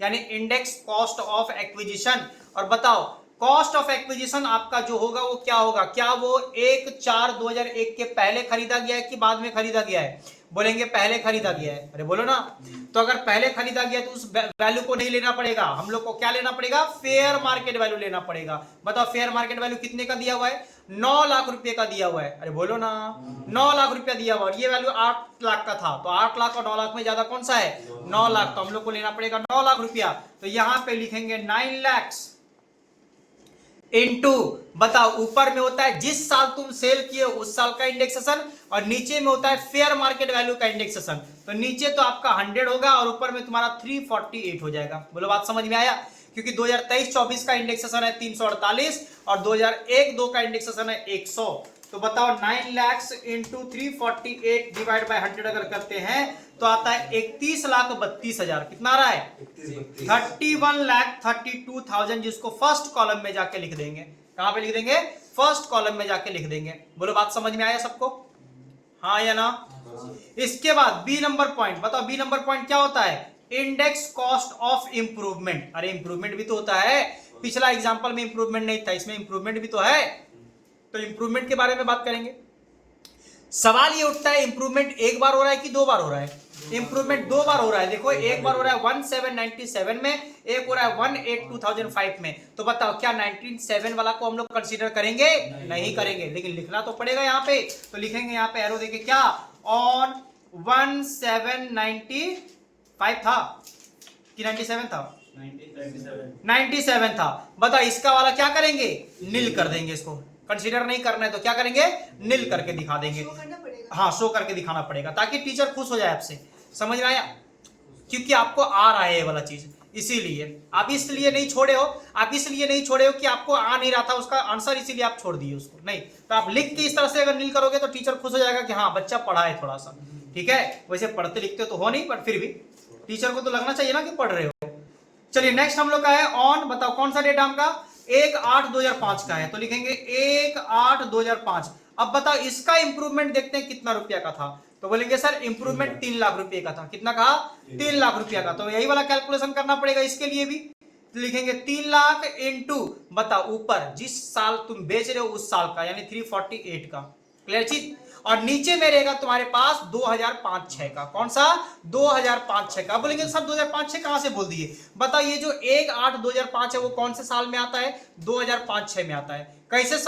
[SPEAKER 1] यानी इंडेक्स कॉस्ट ऑफ एक्विजिशन। और बताओ कॉस्ट ऑफ एक्विजिशन आपका जो होगा वो क्या होगा? क्या वो 1/4/2001 के पहले खरीदा गया है कि बाद में खरीदा गया है? बोलेंगे पहले खरीदा गया है। अरे बोलो ना। तो अगर पहले खरीदा गया तो उस वैल्यू को नहीं लेना पड़ेगा, हम लोग को क्या लेना पड़ेगा? फेयर मार्केट वैल्यू लेना पड़ेगा। बताओ फेयर मार्केट वैल्यू कितने का दिया हुआ है? 9 लाख रुपए का दिया हुआ है। अरे बोलो ना। 9 लाख रुपया दिया हुआ, और ये वैल्यू 8 लाख का था, तो 8 लाख और 9 लाख में ज्यादा कौन सा है? 9 लाख। तो हम लोग को लेना पड़ेगा 9 लाख रुपया। तो यहां पे लिखेंगे 9 लाख इनटू, बताओ ऊपर में होता है जिस साल तुम सेल किए उस साल का इंडेक्सेशन, और नीचे में होता है फेयर मार्केट वैल्यू का इंडेक्सेशन। तो नीचे तो आपका 100 होगा और ऊपर में तुम्हारा 348 हो जाएगा। बोलो बात समझ में आया? क्योंकि 2023-24 का इंडेक्सेशन है 348 और 2001-2 का इंडेक्सेशन है 100। तो बताओ 9 लाख इंटू 348 डिवाइड बाय 100 अगर करते हैं तो आता है 31,32,000। कितना आ रहा है? 31,32,000, जिसको फर्स्ट कॉलम में जाके लिख देंगे। कहां पे लिख देंगे? फर्स्ट कॉलम में जाके लिख देंगे। बोलो बात समझ में आया सबको? हाँ या ना? इसके बाद बी नंबर पॉइंट, बताओ बी नंबर पॉइंट क्या होता है? Index cost of improvement. अरे इंप्रूवमेंट भी तो होता है, पिछला एग्जांपल में इंप्रूवमेंट नहीं था, इसमें इंप्रूवमेंट भी तो है। तो इंप्रूवमेंट के बारे में बात करेंगे। सवाल ये उठता है इंप्रूवमेंट एक बार हो रहा है कि 2 बार हो रहा है? इंप्रूवमेंट 2 बार हो रहा है। देखो एक बार हो रहा है 1797 में, एक हो रहा है 18/2005 में। तो बताओ क्या 197 वाला को हम लोग कंसीडर करेंगे? नहीं करेंगे, लेकिन लिखना तो पड़ेगा यहाँ पे। तो लिखेंगे यहाँ पे एरो देके क्या? ऑन 1795 था कि 97 था? 97 था। बताओ इसका वाला क्या करेंगे? नील कर देंगे। इसको कंसीडर नहीं करना है तो क्या करेंगे? नील करके दिखा देंगे। हाँ, शो करके दिखाना पड़ेगा ताकि टीचर खुश हो जाए आपसे। समझ में आया? क्योंकि आपको आ रहा है ये वाला चीज, इसीलिए आप इसलिए नहीं छोड़े हो। आप इसलिए नहीं छोड़े हो कि आपको आ नहीं रहा था उसका आंसर, इसीलिए आप छोड़ दिए उसको। नहीं तो आप लिख के इस तरह से अगर नील करोगे तो टीचर खुश हो जाएगा कि हाँ बच्चा पढ़ा है थोड़ा सा। ठीक है, वैसे पढ़ते लिखते तो हो नहीं, बट फिर भी टीचर को तो लगना चाहिए ना कि पढ़ रहे हो। चलिए नेक्स्ट हम लोग का है ऑन। बताओ कौन सा डेट हमका? 1/8/2005 का है, तो लिखेंगे 1/8/2005। अब बताओ इसका इंप्रूवमेंट देखते हैं कितना रुपया का था। तो बोलेंगे सर इंप्रूवमेंट 3 लाख रुपए का था। कितना कहा? 3 लाख रुपया का। तो यही वाला कैलकुलेशन करना पड़ेगा इसके लिए भी। तो लिखेंगे 3 लाख इंटू, बताओ ऊपर जिस साल तुम बेच रहे हो उस साल का, यानी 348 का। क्लियर चीज? और नीचे में रहेगा तुम्हारे पास 2005-6 का। कौन सा? 2005-6 का। बोलेंगे सर 2005-6 कहां से बोल दिए? बताओ ये जो 1/8/2005 है वो कौन से साल में आता है? 2005-6 में आता है। कैसे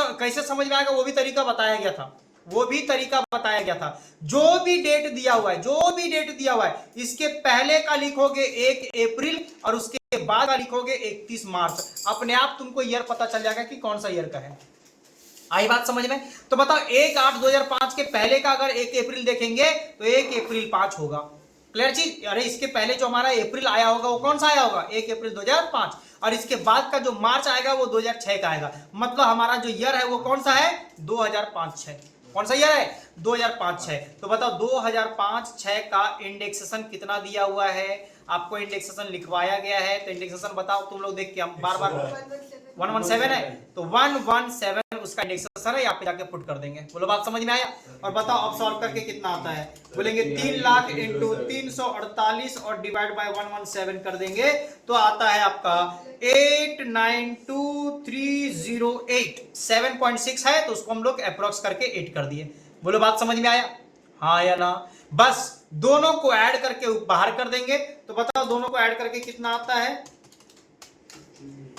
[SPEAKER 1] समझ में आएगा? वो भी तरीका बताया गया था। वो भी तरीका बताया गया था। जो भी डेट दिया हुआ है, जो भी डेट दिया हुआ है, इसके पहले का लिखोगे 1 अप्रैल और उसके बाद का लिखोगे 31 मार्च। अपने आप तुमको ईयर पता चल जाएगा कि कौन सा ईयर का है। आई बात समझ में? तो बताओ 1/8/2005 के पहले का अगर 1 अप्रैल देखेंगे तो 1 अप्रैल 5 होगा। क्लियर चीज? अरे इसके पहले जो हमारा अप्रैल आया होगा वो कौन सा आया होगा? 1 अप्रैल 2005। और इसके बाद का जो मार्च आएगा वो 2006 का आएगा। मतलब हमारा जो ईयर है वो कौन सा है? 2005-6। कौन सा ईयर है? 2005-6। तो बताओ 2005-6 का इंडेक्सेशन कितना दिया हुआ है? आपको इंडेक्सेशन लिखवाया गया है, तो इंडेक्सेशन बताओ तुम लोग देख के, हम बार बार 117 है तो 117 उसका इंडेक्सेशन है, यहाँ पे जाके पुट कर देंगे। बोलो बात समझ में आया? और बताओ अब सॉल्व करके कितना आता है? बोलेंगे 3 लाख इंटू 348 और डिवाइड बाय 117 कर देंगे तो आता है आपका 892308। 7.6 है तो उसको हम लोग अप्रोक्स करके 8 कर दिए। बोलो बात समझ में आया? हाँ या ना? बस दोनों को ऐड करके बाहर कर देंगे तो बताओ दोनों को ऐड करके कितना आता है?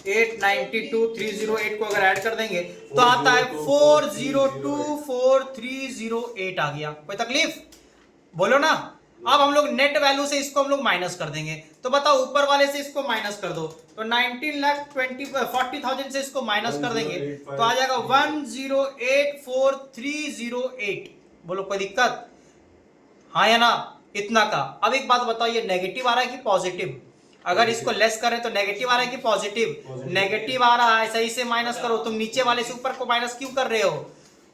[SPEAKER 1] 892308 को अगर ऐड कर देंगे तो आता है 4024308 आ गया। कोई तकलीफ? बोलो ना। अब हम लोग नेट वैल्यू से इसको हम लोग माइनस कर देंगे तो बताओ ऊपर वाले से इसको माइनस कर दो तो 19,40,000 से इसको माइनस कर देंगे तो आ जाएगा 1084308। बोलो कोई दिक्कत? हाँ या ना? इतना का। अब एक बात बताओ, ये नेगेटिव आ रहा है कि पॉजिटिव? अगर इसको लेस करें तो नेगेटिव आ रहा है कि पॉजिटिव? नेगेटिव आ रहा है। सही से माइनस करो। तुम नीचे वाले से ऊपर को माइनस क्यों कर रहे हो?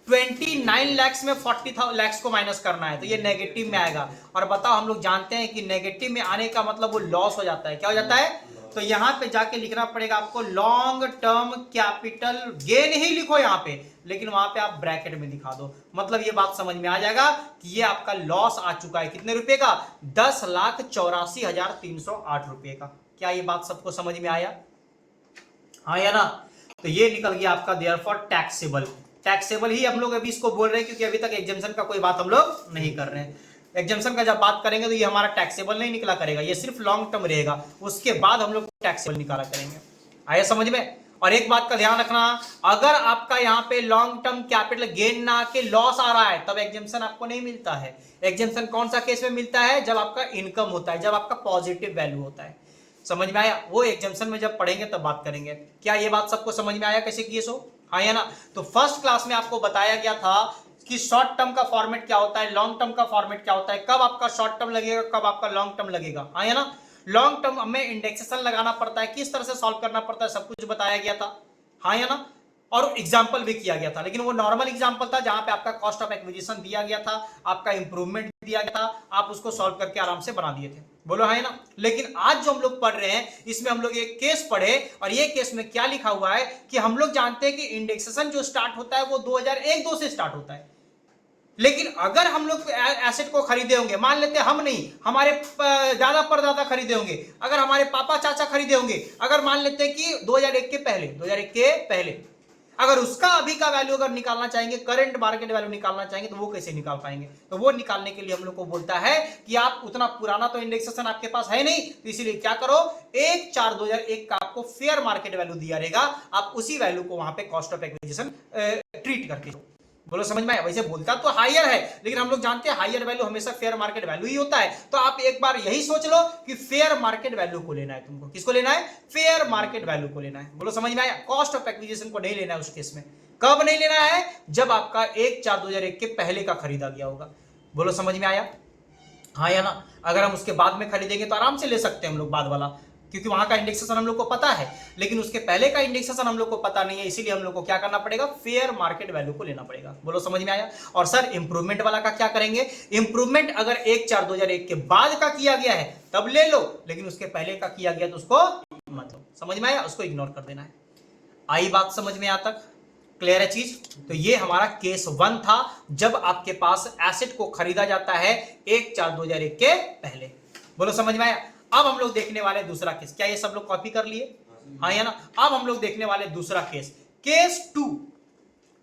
[SPEAKER 1] 29 लाख में 40 लाख को माइनस करना है तो ये नेगेटिव में आएगा। और बताओ हम लोग जानते हैं कि नेगेटिव में आने का मतलब वो लॉस हो जाता है। क्या हो जाता है? तो यहां पे जाके लिखना पड़ेगा आपको लॉन्ग टर्म कैपिटल गेन ही लिखो यहाँ पे, लेकिन वहां पे आप ब्रैकेट में दिखा दो। मतलब ये बात समझ में आ जाएगा कि ये आपका लॉस आ चुका है कितने रुपए का? 10,84,308 रुपए का। क्या ये बात सबको समझ में आया? हाँ या ना? तो ये निकल गया आपका देयरफॉर टैक्सेबल। टैक्सेबल ही हम लोग अभी इसको बोल रहे हैं क्योंकि अभी तक एग्जेम्पशन का कोई बात हम लोग नहीं कर रहे हैं। एग्जेम्पशन का जब बात करेंगे तो ये हमारा टैक्सेबल नहीं निकला करेगा, ये सिर्फ लॉन्ग टर्म रहेगा, उसके बाद हम लोग टैक्सेबल निकाला करेंगे। आया समझ में? और एक बात का ध्यान रखना, अगर आपका यहाँ पे लॉन्ग टर्म कैपिटल गेन ना के लॉस आ रहा है तब एग्जेम्पशन आपको नहीं मिलता है। एग्जेम्पशन कौन सा केस में मिलता है? जब आपका इनकम होता है, जब आपका पॉजिटिव वैल्यू होता है। समझ में आया? वो एग्जेम्पशन में जब पढ़ेंगे तब बात करेंगे। क्या ये बात सबको समझ में आया कैसे केस हो? हाँ या ना? तो फर्स्ट क्लास में आपको बताया गया था कि शॉर्ट टर्म का फॉर्मेट क्या होता है, लॉन्ग टर्म का फॉर्मेट क्या होता है, कब आपका शॉर्ट टर्म लगेगा, कब आपका लॉन्ग टर्म लगेगा। हाँ या ना? लॉन्ग टर्म में इंडेक्सेशन लगाना पड़ता है, किस तरह से सॉल्व करना पड़ता है, सब कुछ बताया गया था। हाँ या ना? और एग्जाम्पल भी किया गया था, लेकिन वो नॉर्मल एग्जाम्पल था जहां पे आपका कॉस्ट ऑफ एक्विजिशन दिया गया था, आपका इंप्रूवमेंट दिया गया था, आप उसको सॉल्व करके आराम से बना दिए थे। बोलो है ना? लेकिन आज जो हम लोग पढ़ रहे हैं इसमें हम लोग एक केस पढ़े और ये केस में क्या लिखा हुआ है कि हम लोग जानते हैं कि इंडेक्सेशन जो स्टार्ट होता है वो 2001-2 से स्टार्ट होता है। लेकिन अगर हम लोग एसेट को खरीदे होंगे, मान लेते हैं हम नहीं, हमारे दादा परदादा खरीदे होंगे, अगर हमारे पापा चाचा खरीदे होंगे, अगर मान लेते हैं कि 2001 के पहले अगर उसका अभी का वैल्यू अगर निकालना चाहेंगे, करंट मार्केट वैल्यू निकालना चाहेंगे तो वो कैसे निकाल पाएंगे? तो वो निकालने के लिए हम लोग को बोलता है कि आप उतना पुराना तो इंडेक्सेशन आपके पास है नहीं, तो इसीलिए क्या करो, 1/4/2001 का आपको फेयर मार्केट वैल्यू दिया रहेगा, आप उसी वैल्यू को वहां पे कॉस्ट ऑफ एक्विजिशन ट्रीट करके। बोलो समझ में आया? वैसे बोलता तो हायर है, लेकिन हम लोग जानते हैं हायर वैल्यू हमेशा फेयर मार्केट वैल्यू ही होता है। तो आप एक बार यही सोच लो कि फेयर मार्केट वैल्यू को लेना है तुमको। किसको लेना है? फेयर मार्केट वैल्यू को लेना है। बोलो समझ में आया? कॉस्ट ऑफ एक्विजिशन को नहीं लेना है उस केस में। कब नहीं लेना है? जब आपका 1/4/2001 के पहले का खरीदा गया होगा। बोलो समझ में आया? हाँ या ना? अगर हम उसके बाद में खरीदेंगे तो आराम से ले सकते हैं हम लोग बाद वाला, क्योंकि वहां का इंडेक्सेशन हम लोग को पता है, लेकिन उसके पहले का इंडेक्सेशन हम लोग को पता नहीं है, इसीलिए हम लोग को क्या करना पड़ेगा? फेयर मार्केट वैल्यू को लेना पड़ेगा। बोलो समझ में आया? और सर इंप्रूवमेंट वाला का क्या करेंगे? इंप्रूवमेंट अगर 1/4/2001 के बाद का किया गया है तब ले लो, लेकिन उसके पहले का किया गया तो उसको मत लो। समझ में आया? उसको इग्नोर कर देना है। आई बात समझ में? यहां तक क्लियर है चीज? तो ये हमारा केस 1 था, जब आपके पास एसेट को खरीदा जाता है 1/4/2001 के पहले। बोलो समझ में आया? अब हम लोग देखने वाले दूसरा केस। क्या ये सब लोग कॉपी कर लिए? हाँ या ना? अब हम लोग देखने वाले दूसरा केस, केस 2।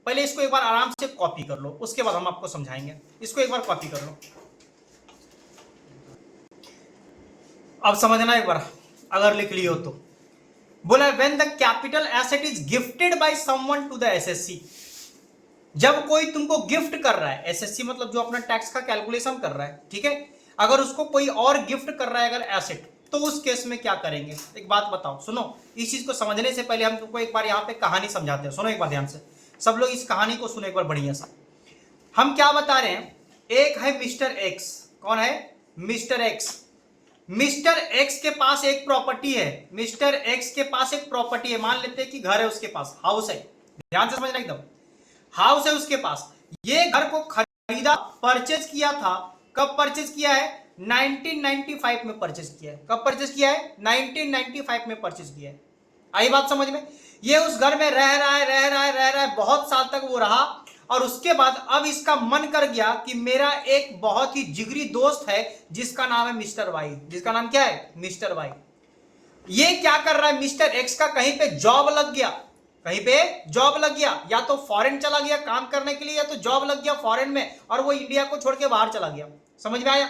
[SPEAKER 1] पहले इसको एक बार आराम से कॉपी कर लो, उसके बाद हम आपको समझाएंगे। इसको एक बार कॉपी कर लो, अब समझना एक बार, अगर लिख लियो तो। बोला when the capital asset is gifted by someone to the assessee. जब कोई तुमको गिफ्ट कर रहा है, एसएससी मतलब जो अपना टैक्स का कैलकुलेशन कर रहा है, ठीक है, अगर उसको कोई और गिफ्ट कर रहा है अगर एसेट, तो उस केस में क्या करेंगे? एक बात बताओ, सुनो, इस चीज को समझने से पहले हम तुमको एक बार यहाँ पे कहानी समझाते हैं। सुनो एक बार ध्यान से, सब लोग इस कहानी को सुने एक बार बढ़िया सा। हम क्या बता रहे हैं, एक है मिस्टर एक्स। कौन है? Mister x. मिस्टर एक्स के पास एक प्रॉपर्टी है। मिस्टर एक्स के पास एक प्रॉपर्टी है, मान लेते हैं कि घर है उसके पास, हाउस है। ध्यान से समझना एकदम, हाउस है उसके पास। ये घर को खरीदा, परचेज किया था। कब परचेज किया है? 1995 में परचेज किया है। कब परचेज किया है? 1995 में परचेज किया है। आई बात समझ में? ये उस घर में रह रहा है, रह रहा है, रह रहा है, बहुत साल तक वो रहा। और उसके बाद अब इसका मन कर गया कि मेरा एक बहुत ही जिगरी दोस्त है जिसका नाम है मिस्टर वाई। जिसका नाम क्या है? Mister Y. ये क्या कर रहा है? मिस्टर एक्स का कहीं पे जॉब लग गया, कहीं पे जॉब लग गया, या तो फॉरेन चला गया काम करने के लिए, या तो जॉब लग गया फॉरेन में और वो इंडिया को छोड़ के बाहर चला गया। समझ में आया?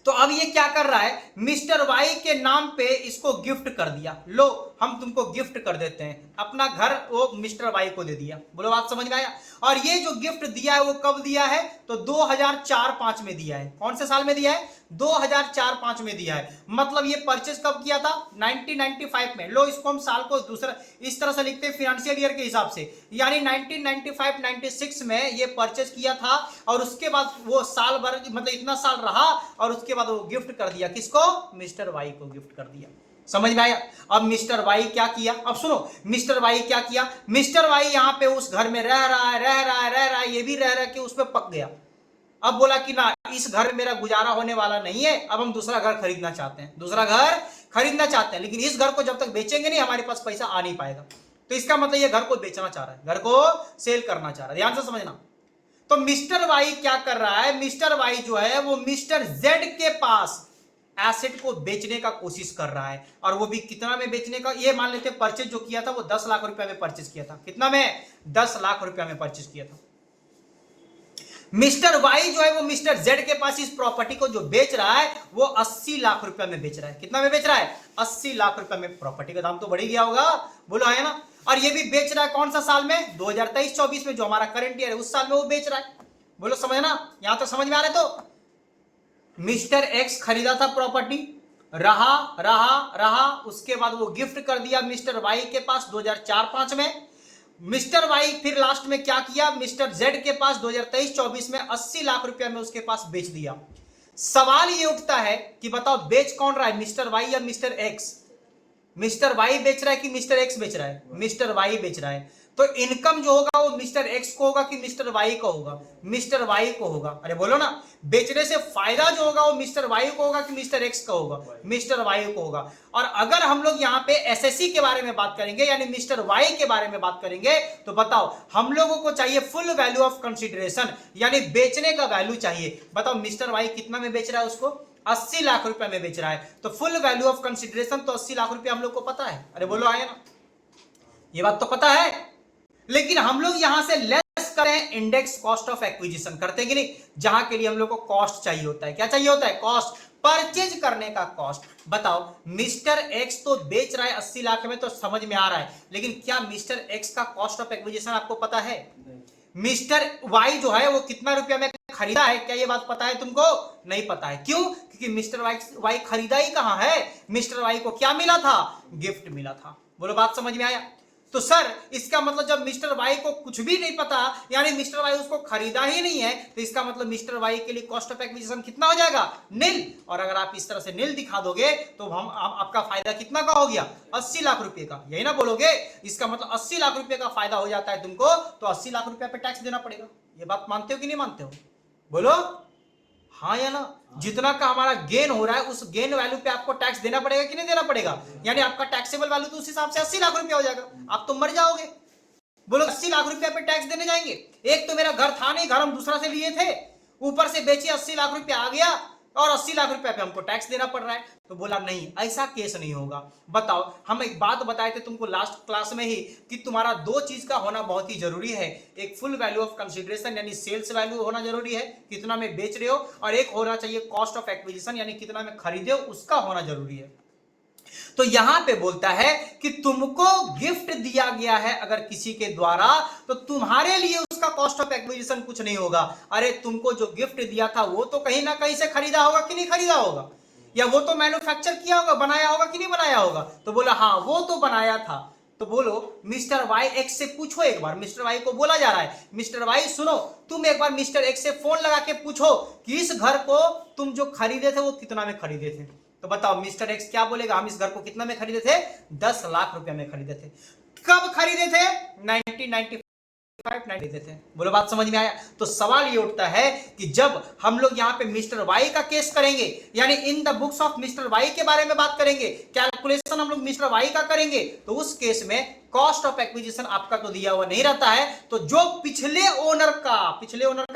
[SPEAKER 1] तो अब ये क्या कर रहा है, मिस्टर वाई के नाम पे इसको गिफ्ट कर दिया। लो हम तुमको गिफ्ट कर देते हैं, अपना घर वो मिस्टर वाई को दे दिया। बोलो बात समझ में आया? और ये जो गिफ्ट दिया है वो कब दिया है? तो 2004-5 में दिया है। कौन से साल में दिया है? 2004-5 में दिया है। मतलब ये परचेज कब किया था? 1995 में। लो इसको हम साल को दूसरा इस तरह से लिखते हैं फिनेंशियल ईयर के हिसाब से, यानी 1995-96 में ये परचेज किया था। और उसके बाद वो साल भर मतलब इतना साल रहा और उसके बाद वो गिफ्ट कर दिया। किसको? मिस्टर वाई को गिफ्ट कर दिया। समझ में आया? अब मिस्टर वाई क्या किया? अब सुनो, मिस्टर वाई क्या किया। मिस्टर वाई यहां पे उस घर में रह रहा है, रह रहा है, रह रहा है, ये भी रह रहा है कि उसमें पक गया। अब बोला कि ना, इस घर में मेरा गुजारा होने वाला नहीं है, अब हम दूसरा घर खरीदना चाहते हैं, दूसरा घर खरीदना चाहते हैं, लेकिन इस घर को जब तक बेचेंगे नहीं हमारे पास पैसा आ नहीं पाएगा। तो इसका मतलब ये घर को बेचना चाह रहा है, घर को सेल करना चाह रहा है। ध्यान से समझना। तो मिस्टर वाई क्या कर रहा है? मिस्टर वाई जो है वो मिस्टर जेड के पास एसेट को बेचने का कोशिश कर रहा है। और वो भी कितना में बेचने का? ये मान लेते परचेज जो किया था वो 10 लाख रुपया में परचेज किया था। कितना में? 10 लाख रुपया में परचेज किया था। मिस्टर वाई जो है वो मिस्टर जेड के पास इस प्रॉपर्टी को जो बेच रहा है वो 80 लाख रुपया में बेच रहा है। कितना में बेच रहा है? 80 लाख रुपया में। प्रॉपर्टी का दाम तो बढ़ ही गया होगा, बोलो है ना? और ये भी बेच रहा है कौन सा साल में? 2023-24 में, जो हमारा करंट ईयर है उस साल में वो बेच रहा है। बोलो समझना, यहां तक समझ में आ रहा है? तो मिस्टर एक्स खरीदा था प्रॉपर्टी, रहा रहा रहा, उसके बाद वो गिफ्ट कर दिया मिस्टर वाई के पास 2004-5 में। मिस्टर वाई फिर लास्ट में क्या किया? मिस्टर जेड के पास 2023-24 में 80 लाख रुपया में उसके पास बेच दिया। सवाल ये उठता है कि बताओ बेच कौन रहा है, मिस्टर वाई या मिस्टर एक्स? मिस्टर वाई बेच रहा है कि मिस्टर एक्स बेच रहा है? मिस्टर वाई बेच रहा है। तो इनकम जो होगा वो मिस्टर एक्स को होगा कि मिस्टर वाई को होगा? मिस्टर वाई को होगा। अरे बोलो ना, बेचने से फायदा जो होगा वो मिस्टर वाई को होगा कि मिस्टर एक्स का होगा? मिस्टर वाई को होगा। और अगर हम लोग यहाँ पे एसएससी के बारे में बात करेंगे यानी मिस्टर वाई के बारे में बात करेंगे, तो बताओ हम लोगों को चाहिए फुल वैल्यू ऑफ कंसिडरेशन, यानी बेचने का वैल्यू चाहिए। बताओ मिस्टर वाई कितना में बेच रहा है उसको? 80 लाख रुपए में बेच रहा है। तो फुल वैल्यू ऑफ कंसिडरेशन तो 80 लाख रुपए हम लोग को पता है। अरे बोलो आए ना, ये बात तो पता है। लेकिन हम लोग यहां से लेस करें इंडेक्स कॉस्ट ऑफ एक्विजिशन, करते हैं कि नहीं? जहां के लिए हम लोग को कॉस्ट चाहिए होता है। क्या चाहिए होता है? कॉस्ट, परचेज करने का कॉस्ट। बताओ मिस्टर एक्स तो बेच रहा है 80 लाख में, तो समझ में आ रहा है, लेकिन क्या मिस्टर एक्स का कॉस्ट ऑफ एक्विजिशन आपको पता है? मिस्टर वाई जो है वो कितना रुपया में खरीदा है, क्या ये बात पता है तुमको? नहीं पता है। क्यों? क्योंकि मिस्टर वाई खरीदा ही कहां है? मिस्टर वाई को क्या मिला था? गिफ्ट मिला था। बोलो बात समझ में आया? तो सर इसका मतलब जब मिस्टर वाई को कुछ भी नहीं पता, यानी मिस्टर वाई उसको खरीदा ही नहीं है, तो इसका मतलब मिस्टर वाई के लिए कॉस्ट ऑफ एक्विजिशन कितना हो जाएगा? नील। और अगर आप इस तरह से नील दिखा दोगे तो हम आपका फायदा कितना का हो गया? 80 लाख रुपए का। यही ना बोलोगे? इसका मतलब 80 लाख रुपए का फायदा हो जाता है तुमको, तो 80 लाख रुपए पे टैक्स देना पड़ेगा। ये बात मानते हो कि नहीं मानते हो? बोलो हाँ या ना? जितना का हमारा गेन हो रहा है उस गेन वैल्यू पे आपको टैक्स देना पड़ेगा कि नहीं देना पड़ेगा? यानी आपका टैक्सेबल वैल्यू तो उस हिसाब से 80 लाख रुपया हो जाएगा। आप तो मर जाओगे। बोलो 80 लाख रुपया पे टैक्स देने जाएंगे? एक तो मेरा घर था नहीं, घर हम दूसरा से लिए थे, ऊपर से बेचे 80 लाख रुपया आ गया और 80 लाख रुपया पे हमको टैक्स देना पड़ रहा है। तो बोला नहीं, ऐसा केस नहीं होगा। बताओ, हम एक बात बताए थे तुमको लास्ट क्लास में ही कि तुम्हारा दो चीज का होना बहुत ही जरूरी है। एक फुल वैल्यू ऑफ कंसिडरेशन यानी सेल्स वैल्यू होना जरूरी है, कितना में बेच रहे हो, और एक होना चाहिए कॉस्ट ऑफ एक्विजिशन यानी कितना में खरीदे हो, उसका होना जरूरी है। तो यहां पे बोलता है कि तुमको गिफ्ट दिया गया है अगर किसी के द्वारा, तो तुम्हारे लिए उसका कॉस्ट ऑफ एक्विजिशन कुछ नहीं होगा। अरे तुमको जो गिफ्ट दिया था वो तो कहीं ना कहीं से खरीदा होगा कि नहीं खरीदा होगा? या वो तो मैन्युफैक्चर किया होगा, बनाया होगा कि नहीं बनाया होगा? तो बोला हाँ वो तो बनाया था, तो बोलो मिस्टर वाई एक्स से पूछो एक बार। मिस्टर वाई को बोला जा रहा है मिस्टर वाई सुनो, तुम एक बार मिस्टर एक्स से फोन लगा के पूछो कि इस घर को तुम जो खरीदे थे वो कितना में खरीदे थे। तो बताओ मिस्टर एक्स क्या बोलेगा, हम इस घर को कितना में खरीदे थे, 10 लाख रुपया में खरीदे थे। कब खरीदे थे, 1995 देते थे। बोलो बात समझ में आया। तो सवाल ये उठता है कि जब हम लोग यहां पे मिस्टर वाई का केस करेंगे, यानी in the books of mister Y के बारे में बात करेंगे, कैलकुलेशन हम लोग मिस्टर वाई का करेंगे, तो उस केस में कॉस्ट ऑफ एक्विजिशन आपका तो दिया हुआ नहीं रहता है, तो जो पिछले ओनर का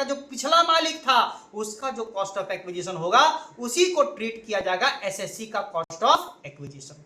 [SPEAKER 1] जो पिछला मालिक था उसका जो कॉस्ट ऑफ एक्विजिशन होगा उसी को ट्रीट किया जाएगा एसएससी का कॉस्ट ऑफ एक्विजिशन।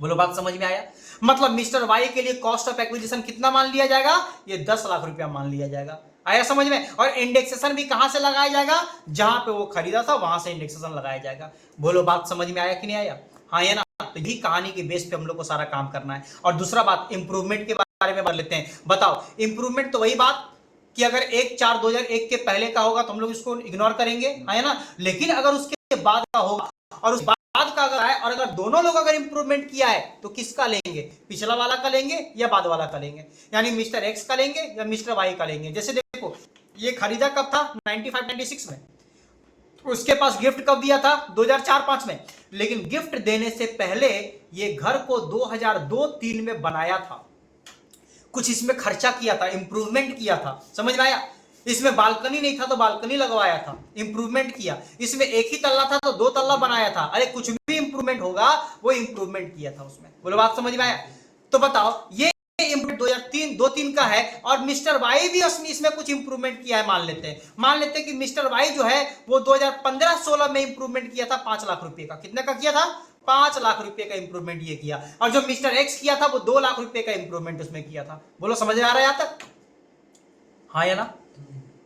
[SPEAKER 1] बोलो बात समझ में आया। मतलब मिस्टर वाई के लिए कॉस्ट ऑफ एक्विजिशन कितना मान लिया जाएगा, ये 10 लाख रुपया मान लिया जाएगा। आया समझ में। और इंडेक्सेशन भी कहां से लगाया जाएगा, जहां पे वो खरीदा था वहां से इंडेक्सेशन लगाया जाएगा। बोलो बात समझ में आया कि नहीं आया, हाँ ये ना। तो यही कहानी के बेस पे हम लोग को सारा काम करना है। और दूसरा बात इंप्रूवमेंट के बारे में बात लेते हैं। बताओ इंप्रूवमेंट तो वही बात कि अगर 1/4/2001 के पहले का होगा तो हम लोग इसको इग्नोर करेंगे, है ना। लेकिन अगर उसके बाद का होगा और उस बाद का अगर है, और अगर दोनों लोग अगर इंप्रूवमेंट किया है तो किसका लेंगे, पिछला वाला का लेंगे या बाद वाला का लेंगे, यानी मिस्टर एक्स का लेंगे या मिस्टर वाई का लेंगे। जैसे देखो ये खरीदा कब था, 95-96 में। उसके पास गिफ्ट कब दिया था, 2004-5 में। लेकिन गिफ्ट देने से पहले ये घर को 2002-3 में बनाया था, कुछ इसमें खर्चा किया था, इंप्रूवमेंट किया था, समझ में आया। इसमें बालकनी नहीं था तो बालकनी लगवाया था, इंप्रूवमेंट किया। इसमें एक ही तल्ला था तो 2 तल्ला बनाया था। अरे कुछ भी इंप्रूवमेंट होगा वो इंप्रूवमेंट किया था उसमें। बोलो बात समझ में आया। तो बताओ ये इंप्रूवमेंट 2003 का है और मिस्टर वाई भी इसमें कुछ इंप्रूवमेंट किया है। मान लेते हैं कि मिस्टर वाई जो है वो 2015-16 में इंप्रूवमेंट किया था 5 लाख रुपए का। कितने का किया था, 5 लाख रुपए का इंप्रूवमेंट ये किया। और जो मिस्टर एक्स किया था वो 2 लाख रुपए का इंप्रूवमेंट उसमें किया था। बोलो समझ में आ रहा है यहां तक, हाँ या ना।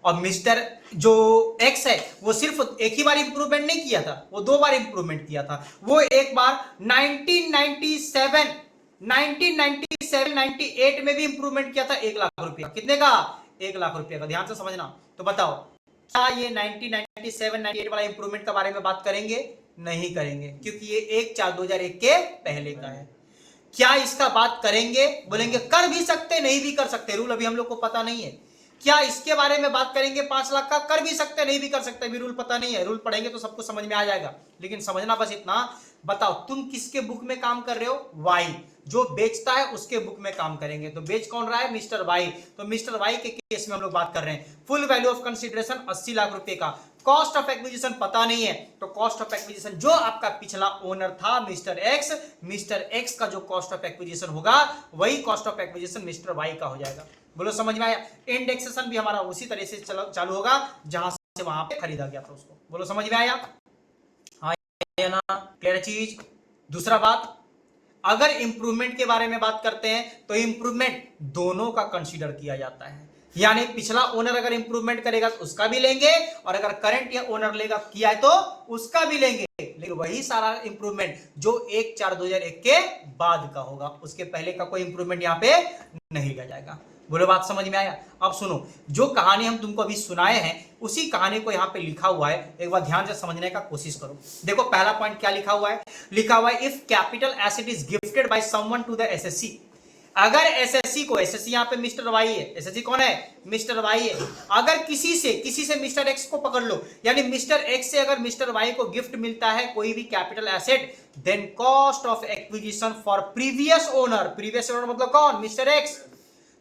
[SPEAKER 1] और मिस्टर जो एक्स है वो सिर्फ एक ही बार इंप्रूवमेंट नहीं किया था, वो 2 बार इंप्रूवमेंट किया था। वो एक बार 1998 में भी इंप्रूवमेंट किया था 1 लाख रुपया। कितने का, 1 लाख रुपया का। ध्यान से समझना। तो बताओ क्या ये 1997-98 वाला इंप्रूवमेंट के बारे में बात करेंगे, नहीं करेंगे, क्योंकि ये 1/4/2001 के पहले का है। क्या इसका बात करेंगे, बोलेंगे कर भी सकते नहीं भी कर सकते, रूल अभी हम लोग को पता नहीं है। क्या इसके बारे में बात करेंगे 5 लाख का, कर भी सकते नहीं भी कर सकते, भी रूल पता नहीं है। रूल पढ़ेंगे तो सबको समझ में आ जाएगा। लेकिन समझना बस इतना, बताओ तुम किसके बुक में काम कर रहे हो, वाई, जो बेचता है उसके बुक में काम करेंगे। तो बेच कौन रहा है, मिस्टर वाई। तो मिस्टर वाई के केस में हम लोग बात कर रहे हैं। Full value of consideration 80 lakh रुपए का। कॉस्ट ऑफ एक्विजिशन पता नहीं है, तो कॉस्ट ऑफ एक्विजिशन जो आपका पिछला ओनर था मिस्टर एक्स का जो कॉस्ट ऑफ एक्विजिशन होगा वही cost of acquisition mister Y का हो जाएगा। बोलो समझ में आया। इंडेक्सेशन भी हमारा उसी तरह से चालू होगा जहां से वहां पे खरीदा गया था उसको। बोलो समझ में आया, हाँ या ना, क्लियर चीज। दूसरा बात, अगर इंप्रूवमेंट के बारे में बात करते हैं तो इंप्रूवमेंट दोनों का कंसीडर किया जाता है, यानी पिछला ओनर अगर इंप्रूवमेंट करेगा तो उसका भी लेंगे, और अगर करंट या ओनर लेगा किया है तो उसका भी लेंगे। लेकिन वही सारा इंप्रूवमेंट जो 1/4/2001 के बाद का होगा, उसके पहले का कोई इंप्रूवमेंट यहां पे नहीं लिया जाएगा। बोलो बात समझ में आया। अब सुनो, जो कहानी हम तुमको अभी सुनाए हैं उसी कहानी को यहाँ पे लिखा हुआ है, एक बार ध्यान से समझने का कोशिश करो। देखो पहला पॉइंट क्या लिखा हुआ है, if capital asset is gifted by someone to the assessee. अगर एसएससी को, एसएससी यहाँ पे मिस्टर वाई है, एसएससी कौन है, मिस्टर वाई है। अगर किसी से मिस्टर एक्स को पकड़ लो, यानी मिस्टर एक्स से अगर मिस्टर वाई को गिफ्ट मिलता है कोई भी capital asset, then cost of acquisition for previous owner मतलब कौन, मिस्टर एक्स।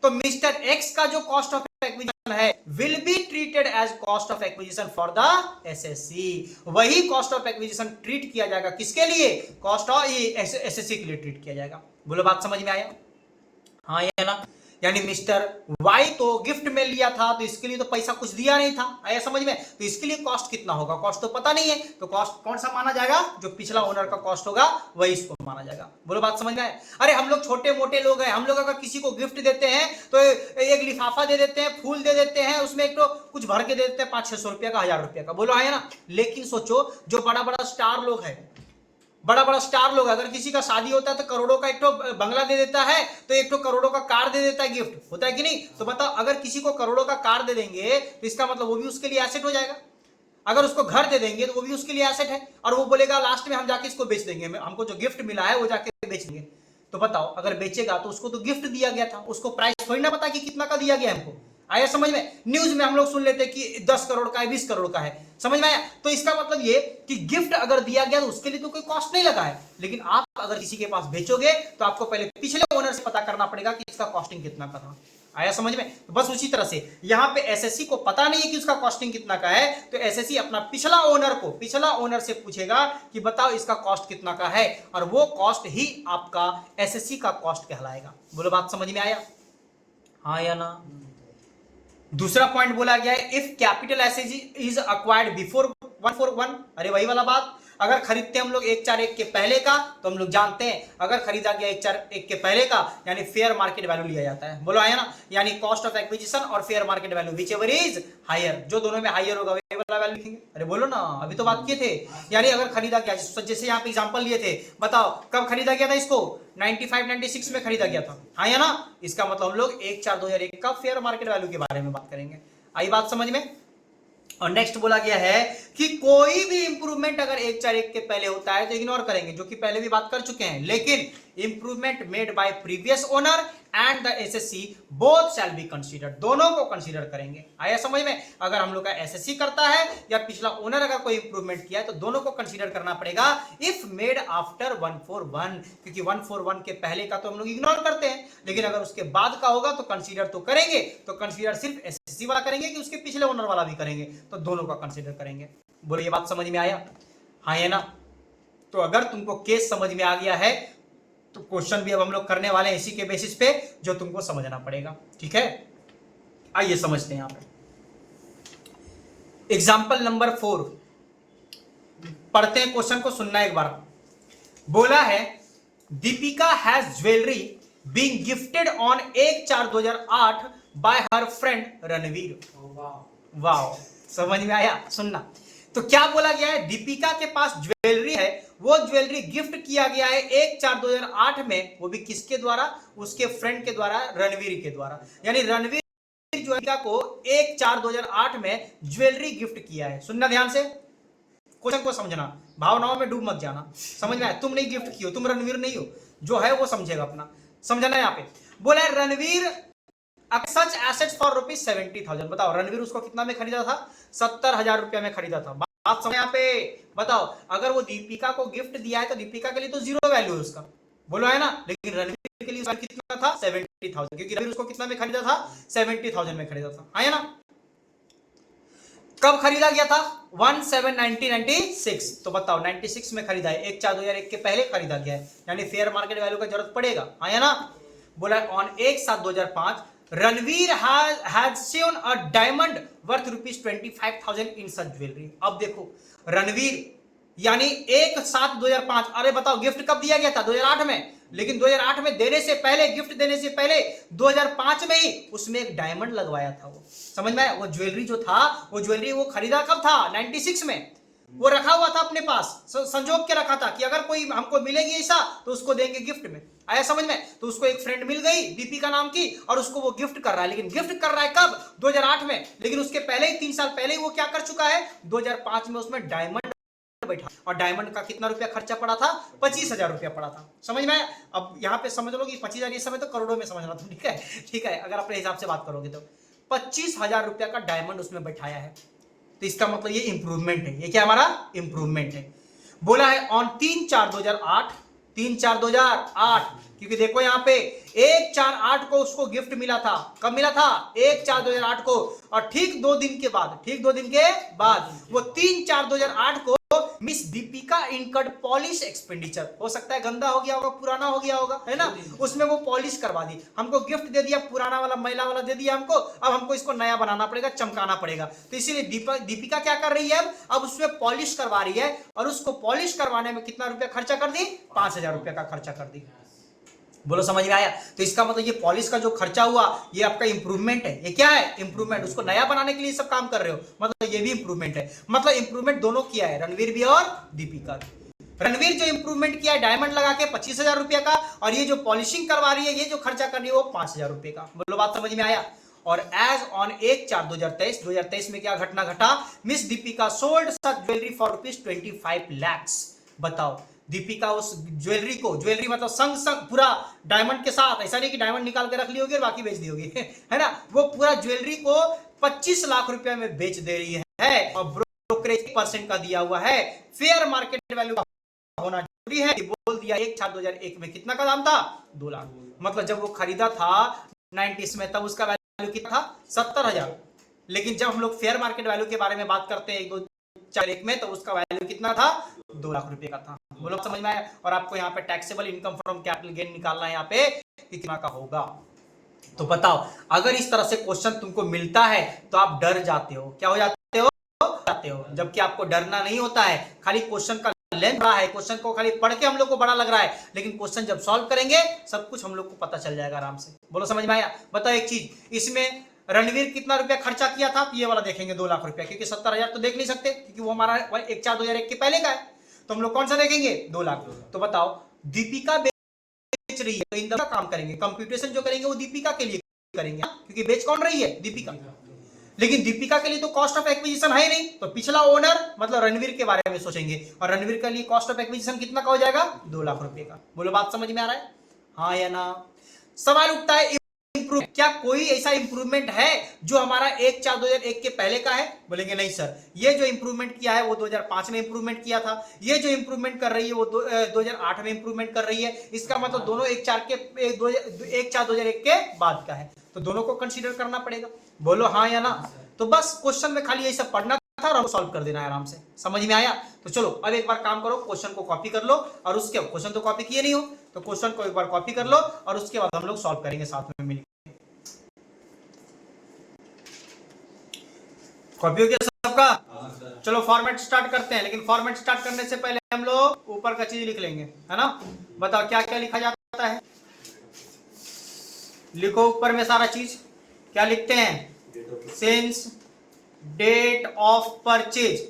[SPEAKER 1] तो मिस्टर एक्स का जो कॉस्ट ऑफ एक्विजिशन है will be treated as cost of acquisition for the assessee. वही कॉस्ट ऑफ एक्विजिशन ट्रीट किया जाएगा किसके लिए, कॉस्ट ऑफ एसएससी के लिए ट्रीट किया जाएगा। बोलो बात समझ में आया, हाँ या ना। यानी मिस्टर वाई तो गिफ्ट में लिया था तो इसके लिए तो पैसा कुछ दिया नहीं था, आया समझ में। तो इसके लिए कॉस्ट कितना होगा, कॉस्ट तो पता नहीं है, तो कॉस्ट कौन सा माना जाएगा, जो पिछला ओनर का कॉस्ट होगा वही इसको माना जाएगा। बोलो बात समझ में आए। अरे हम लोग छोटे मोटे लोग हैं, हम लोग अगर किसी को गिफ्ट देते हैं तो एक लिफाफा दे देते हैं, फूल दे देते हैं, उसमें एक तो कुछ भर के दे देते हैं 500-600 रुपया का, 1000 रुपया का। बोलो है ना। लेकिन सोचो जो बड़ा बड़ा स्टार लोग है, अगर किसी का शादी होता है तो करोड़ों का एक तो बंगला दे देता है, तो एक तो करोड़ों का कार दे देता है, गिफ्ट होता है कि नहीं। तो बताओ अगर किसी को करोड़ों का कार दे देंगे तो इसका मतलब वो भी उसके लिए एसेट हो जाएगा। अगर उसको घर दे देंगे तो वो भी उसके लिए एसेट है, और वो बोलेगा लास्ट में हम जाके इसको बेच देंगे, हमको जो गिफ्ट मिला है वो जाके बेच देंगे। तो बताओ अगर बेचेगा तो उसको तो गिफ्ट दिया गया था, उसको प्राइस थोड़ी ना पता कि कितना का दिया गया हमको। आया समझ में? न्यूज में हम लोग सुन लेते कि 10 करोड़ का है, 20 करोड़ का है, समझ में आया? तो इसका मतलब ये कि गिफ्ट अगर दिया गया तो उसके लिए तो कोई कॉस्ट नहीं लगा है, लेकिन आप अगर किसी के पास बेचोगे तो आपको पहले पिछले ओनर से पता करना पड़ेगा कि इसका कॉस्टिंग कितना का था। आया समझ में? तो बस उसी तरह से यहां पे एसएससी को पता नहीं है कि उसका कॉस्टिंग कितना का है, तो एसएससी अपना पिछला ओनर से पूछेगा कि बताओ इसका कॉस्ट कितना का है, और वो कॉस्ट ही आपका एसएससी का कॉस्ट कहलाएगा। बोलो बात समझ में आया? हाँ या ना? दूसरा पॉइंट बोला गया है if capital asset is acquired before 141, अरे वही वाला बात, अगर खरीदते हम लोग 141 के पहले का तो हम लोग जानते हैं अगर खरीदा गया 141 के पहले का यानी फेयर मार्केट वैल्यू लिया जाता है। बोलो आया ना? यानी कॉस्ट ऑफ एक्विजिशन और fair market value whichever is higher, जो दोनों में हायर होगा वही वाला वैल्यू लिखेंगे। अरे बोलो ना, अभी तो बात किए थे। यानी अगर खरीदा गया, जैसे यहाँ पे एग्जांपल लिए थे, बताओ कब खरीदा गया था इसको? 95-96 में खरीदा गया था, हाँ या ना? इसका मतलब हम लोग 1/4/2001 का फेयर मार्केट वैल्यू के बारे में बात करेंगे। आई बात समझ में? और नेक्स्ट बोला गया है कि कोई भी इंप्रूवमेंट अगर 1/4/1 के पहले होता है तो इग्नोर करेंगे, जो कि पहले भी बात कर चुके हैं, लेकिन improvement made by previous owner and the assessee both shall be considered, दोनों को कंसीडर करेंगे। आया समझ में? अगर हम लोग का एसएससी करता है या पिछला ओनर अगर कोई इंप्रूवमेंट किया है तो दोनों को कंसीडर करना पड़ेगा इफ मेड आफ्टर 141, क्योंकि 141 के पहले का तो हम लोग इग्नोर करते हैं, लेकिन अगर उसके बाद का होगा तो कंसीडर तो करेंगे। तो कंसीडर सिर्फ एसएससी वाला करेंगे कि उसके पिछले ओनर वाला भी करेंगे? तो दोनों का कंसीडर करेंगे। बोलो ये बात समझ में आया? हाँ या ना? तो अगर तुमको केस समझ में आ गया है तो क्वेश्चन भी अब हम लोग करने वाले हैं इसी के बेसिस पे, जो तुमको समझना पड़ेगा। ठीक है, आइए समझते हैं। यहां पे एग्जाम्पल नंबर 4 पढ़ते हैं, क्वेश्चन को सुनना एक बार। बोला है Deepika has jewellery being gifted on 1/4/2008 bye her friend Ranveer. वाह, समझ में आया? सुनना। तो क्या बोला गया है? दीपिका के पास ज्वेलरी है, वो ज्वेलरी गिफ्ट किया गया है 1/4/2008 में, वो भी किसके द्वारा? उसके फ्रेंड के द्वारा, रणवीर के द्वारा। यानी रणवीर दीपिका को 1/4/2008 में ज्वेलरी गिफ्ट किया है। सुनना ध्यान से, क्वेश्चन को समझना, भावनाओं में डूब मत जाना। समझ में आया? तुम नहीं गिफ्ट किए, तुम रणवीर नहीं हो, जो है वो समझेगा अपना। समझना यहाँ पे बोला है रणवीर सच एसेट्स फॉर ₹70,000। बताओ रणवीर उसको कितना में खरीदा था? 70,000 रुपया में खरीदा था। बात समझ यहाँ पे? बताओ अगर वो दीपिका को गिफ्ट दिया है तो दीपिका के लिए तो जीरो वैल्यू है उसका, बोलो है ना? लेकिन रणवीर के लिए कितना था? 70,000, क्योंकि रणवीर उसको कितना में खरीदा था? 70,000 में खरीदा था, है ना? कब खरीदा गया था? 1/7/1996। तो बताओ 96 में खरीदा है, 1/4/2001 के पहले खरीदा गया है, यानी फेयर मार्केट वैल्यू का जरूरत पड़ेगा, है ना? बोला on 1/7/2005 Ranveer had seen a diamond worth ₹25,000 in such jewellery. अब देखो रणवीर यानी 1/7/2005, अरे बताओ गिफ्ट कब दिया गया था? 2008 में, लेकिन 2008 में देने से पहले, गिफ्ट देने से पहले 2005 में ही उसमें एक डायमंड लगवाया था। वो समझ में आया? वो ज्वेलरी जो था, वो ज्वेलरी वो खरीदा कब था? 96 में। वो रखा हुआ था अपने पास, संजोग के रखा था कि अगर कोई हमको मिलेगी ऐसा तो उसको देंगे गिफ्ट में। आया समझ में? तो उसको एक फ्रेंड मिल गई दीपिका नाम की, और उसको वो गिफ्ट कर रहा है, लेकिन गिफ्ट कर रहा है कब? 2008 में, लेकिन उसके पहले ही 3 साल पहले ही वो क्या कर चुका है? 2005 में उसमें डायमंड बैठा, और डायमंड का कितना रुपया खर्चा पड़ा था? 25,000 रुपया पड़ा था। समझ में? अब यहाँ पे समझ लो कि 25,000 इस समय तो करोड़ों में समझना था। ठीक है, ठीक है, अगर अपने हिसाब से बात करोगे तो 25,000 रुपया का डायमंड उसमें बैठाया है, तो इसका मतलब ये इंप्रूवमेंट है। ये क्या हमारा इंप्रूवमेंट है। बोला है ऑन 3/4/2008, 3/4/2008, क्योंकि देखो यहाँ पे 1/4/8 को उसको गिफ्ट मिला था। कब मिला था? 1/4/2008 को, और ठीक 2 दिन के बाद, ठीक 2 दिन के बाद वो 3/4/2008 को miss Deepika incurred polish expenditure, हो सकता है गंदा हो गया होगा, पुराना हो गया होगा, है ना? उसमें वो पॉलिश करवा दी, हमको गिफ्ट दे दिया, पुराना वाला मैला वाला दे दिया हमको, अब हमको इसको नया बनाना पड़ेगा, चमकाना पड़ेगा। तो इसीलिए दीपिका क्या कर रही है? अब उसमें पॉलिश करवा रही है, और उसको पॉलिश करवाने में कितना रुपया खर्चा कर दी? 5,000 रुपया का खर्चा कर दी। बोलो समझ में आया? तो इसका मतलब ये पॉलिश का जो खर्चा हुआ ये आपका इंप्रूवमेंट है। ये क्या है? इंप्रूवमेंट। उसको नया बनाने के लिए सब काम कर रहे हो, मतलब ये भी इंप्रूवमेंट है। मतलब इंप्रूवमेंट दोनों किया है, रणवीर भी और दीपिका भी। रणवीर जो इंप्रूवमेंट किया है डायमंड लगा के 25,000 रुपया का, और ये जो पॉलिशिंग करवा रही है, ये जो खर्चा कर रही है वो 5,000 रुपये का। बोलो बात समझ में आया? और एज ऑन 1/4/2023 में क्या घटना घटा? Miss Deepika sold such jewellery for ₹25 lakhs। बताओ दीपिका उस ज्वेलरी मतलब संग संग पूरा डायमंड के साथ, ऐसा नहीं कि डायमंड निकाल के रख ली होगी और बाकी बेच दी होगी है ना, वो पूरा ज्वेलरी को 25 लाख रुपए में बेच दे रही है और ब्रोकरेज % का दिया हुआ है। फेयर मार्केट वैल्यू होना जरूरी है। बोल दिया 1/4/2001 में कितना का दाम था, 2 लाख। मतलब जब वो खरीदा था 90s में तब उसका वैल्यू कितना था, 70,000। लेकिन जब हम लोग फेयर मार्केट वैल्यू के बारे में बात करते हैं 1/2/4/1 में, तो उसका वैल्यू कितना था, 2 लाख रुपए का था। बोलो समझ में आया। और आपको यहाँ पे taxable income from capital gain निकालना है, यहाँ पे कितना का होगा। तो बताओ अगर इस तरह से क्वेश्चन तुमको मिलता है तो आप डर जाते हो, क्या हो जाते हो, जबकि आपको डरना नहीं होता है। खाली क्वेश्चन का लेंथ बड़ा है, क्वेश्चन को खाली पढ़ के हम लोग को बड़ा लग रहा है, लेकिन क्वेश्चन जब सॉल्व करेंगे सब कुछ हम लोग को पता चल जाएगा आराम से। बोलो समझ में आया। बताओ एक चीज, इसमें रणवीर कितना रुपया खर्चा किया था, तो ये वाला देखेंगे 2 लाख रुपया, क्योंकि 70,000 तो देख नहीं सकते क्योंकि वो हमारा 1/4/2001 के पहले का है, तो हम लोग कौन सा देखेंगे, 2 लाख। तो बताओ दीपिका बेच रही है तो इन दोनों काम करेंगे, कंप्यूटेशन जो करेंगे वो दीपिका के लिए करेंगे, क्योंकि बेच कौन रही है, दीपिका। लेकिन दीपिका के लिए तो कॉस्ट ऑफ एक्विजिशन है ही नहीं, तो पिछला ओनर मतलब रणवीर के बारे में सोचेंगे, और रणवीर के लिए कॉस्ट ऑफ एक्विजिशन कितना का हो जाएगा, 2 लाख रुपए का। बोलो बात समझ में आ रहा है, हाँ या ना। सवाल उठता है क्या कोई ऐसा इंप्रूवमेंट है जो हमारा 1/4/2001 के पहले का है। बोलेंगे नहीं सर, ये जो इंप्रूवमेंट किया है वो 2005 में इंप्रूवमेंट किया था, ये जो इंप्रूवमेंट कर रही है वो 2008 में इंप्रूवमेंट कर रही है, इसका मतलब दोनों 1/4/2001 के बाद का है, तो दोनों को कंसीडर करना पड़ेगा। बोलो हाँ या ना। तो बस क्वेश्चन में खाली ये सब पढ़ना था और सॉल्व कर देना है आराम से। समझ में आया। तो चलो अब एक बार काम करो, क्वेश्चन को कॉपी कर लो, और उसके क्वेश्चन तो कॉपी किए नहीं हो तो क्वेश्चन को एक बार कॉपी कर लो, और उसके बाद हम लोग सॉल्व करेंगे साथ में मिलकर। कॉपी हो गया सबका। चलो फॉर्मेट स्टार्ट करते हैं, लेकिन फॉर्मेट स्टार्ट करने से पहले हम लोग ऊपर का चीज लिख लेंगे, है ना। बताओ क्या क्या लिखा जाता है, लिखो ऊपर में सारा चीज। क्या लिखते हैं, सिंस डेट ऑफ परचेज।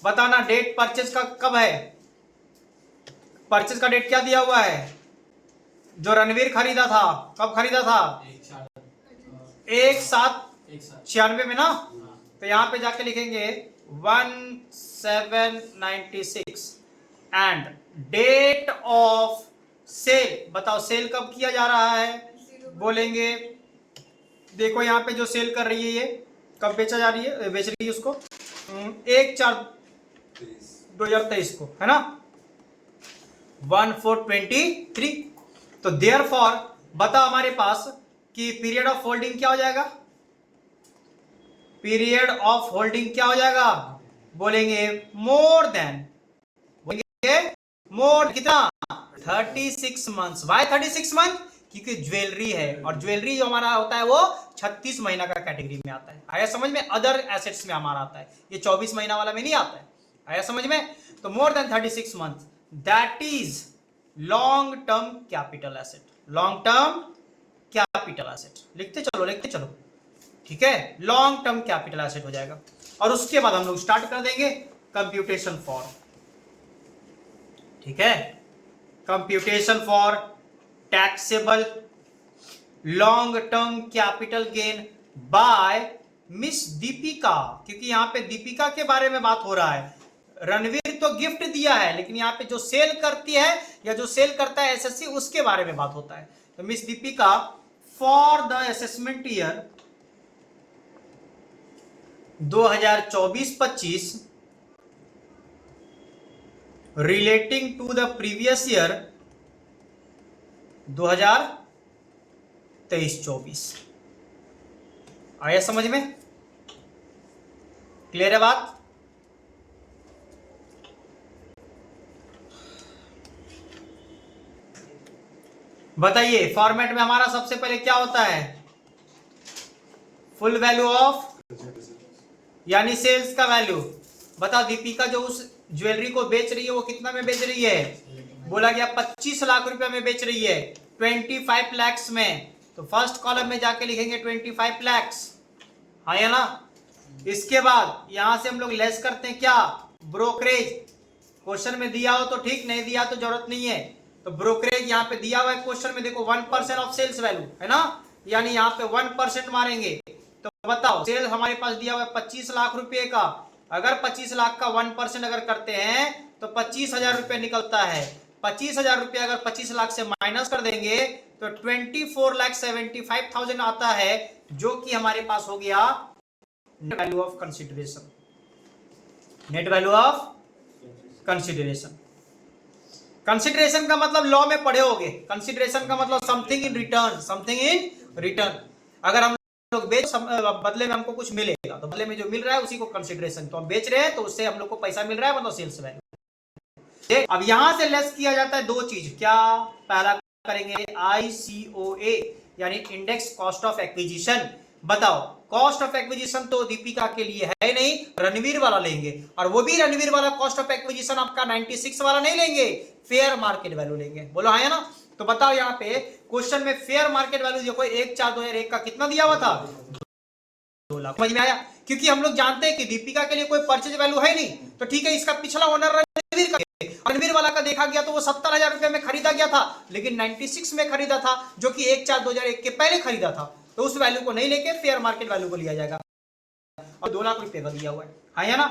[SPEAKER 1] बताना डेट परचेज का कब है, परचेज का डेट क्या दिया हुआ है, जो रणवीर खरीदा था कब खरीदा था, 1/7/96 में ना। तो यहां पे जाके लिखेंगे 1796 एंड डेट ऑफ सेल। बताओ सेल कब किया जा रहा है, बोलेंगे देखो यहाँ पे जो सेल कर रही है ये कब बेच रही है उसको 1/4/2023 को, है ना, 1423। तो देयरफॉर बताओ हमारे पास कि पीरियड ऑफ होल्डिंग क्या हो जाएगा, पीरियड ऑफ होल्डिंग क्या हो जाएगा, बोलेंगे मोर देन, बोलेंगे मोर कितना 36 मंथ्स। वाई 36 मंथ, क्योंकि ज्वेलरी है और ज्वेलरी जो हमारा होता है वो 36 महीना का कैटेगरी में आता है। आया समझ में, अदर एसेट्स में हमारा आता है, ये 24 महीना वाला में नहीं आता है। आया समझ में। तो more than 36 month that is long term capital asset, long term capital asset लिखते चलो, ठीक है, लॉन्ग टर्म कैपिटल एसेट हो जाएगा। और उसके बाद हम लोग स्टार्ट कर देंगे कंप्यूटेशन फॉर, ठीक है, computation for taxable long term capital gain by miss Deepika, क्योंकि यहां पे दीपिका के बारे में बात हो रहा है। रणवीर तो गिफ्ट दिया है, लेकिन यहां पे जो सेल करती है या जो सेल करता है एसएससी, उसके बारे में बात होता है। तो miss Deepika for the assessment year 2024-25 relating to the previous year 2023-24। आया समझ में, क्लियर है बात। बताइए फॉर्मेट में हमारा सबसे पहले क्या होता है, फुल वैल्यू ऑफ यानी सेल्स का वैल्यू। बता दीपिका जो उस ज्वेलरी को बेच रही है वो कितना में बेच रही है, बोला गया 25 लाख रुपए में बेच रही है, 25 lakhs में। तो फर्स्ट कॉलम में जाके लिखेंगे 25 lakhs, हाँ या ना। इसके बाद यहां से हम लोग लेस करते हैं क्या, ब्रोकरेज। क्वेश्चन में दिया हो तो ठीक, नहीं दिया तो जरूरत नहीं है। तो ब्रोकरेज यहाँ पे दिया हुआ है क्वेश्चन में, देखो 1% ऑफ सेल्स वैल्यू, है ना, यानी यहाँ पे 1% मारेंगे। तो बताओ सेल हमारे पास दिया हुआ है 25 लाख रुपए का, अगर 25 लाख का 1% अगर करते हैं तो 25,000 रुपये निकलता है। 25,000 रुपये अगर 25 लाख से माइनस कर देंगे तो 24,75,000 आता है, जो कि हमारे पास हो गया net value of consideration. Net value of consideration. Consideration का मतलब लॉ में पढ़े होगे, कंसिडरेशन का मतलब something in return, something in return. अगर हम लोग बेच बदले में हमको कुछ मिलेगा तो बदले में जो मिल रहा है उसी को कंसिडरेशन, तो हम बेच रहे हैं तो उससे हम लोग को पैसा मिल रहा है, मतलब सेल्स वैल्यू। अब यहां से लेस किया जाता है दो चीज, क्या? पहला करेंगे ICOA यानी इंडेक्स कॉस्ट ऑफ एक्विजिशन। बताओ कॉस्ट ऑफ एक्विजिशन तो दीपिका के लिए है नहीं, रणवीर वाला लेंगे, और वो भी रणवीर वाला कॉस्ट ऑफ एक्विजिशन आपका 96 वाला नहीं लेंगे, फेयर मार्केट वैल्यू लेंगे। बोलो हाँ है ना? तो बताओ यहाँ पे क्वेश्चन में फेयर मार्केट वैल्यू देखो 1/4/2001 का कितना दिया हुआ था? 2 लाख। समझ में आया? क्योंकि हम लोग जानते हैं कि दीपिका के लिए कोई परचेज वैल्यू है नहीं, तो ठीक है, इसका पिछला ओनर रणवीर का, रणवीर वाला का देखा गया तो वो 70,000 रुपए में खरीदा गया था, लेकिन 96 में खरीदा था, जो कि 1/4/2001 के पहले खरीदा था, तो उस वैल्यू को नहीं लेके फेयर मार्केट वैल्यू को लिया जाएगा, और 2 लाख रुपए का दिया हुआ है। हाँ या ना?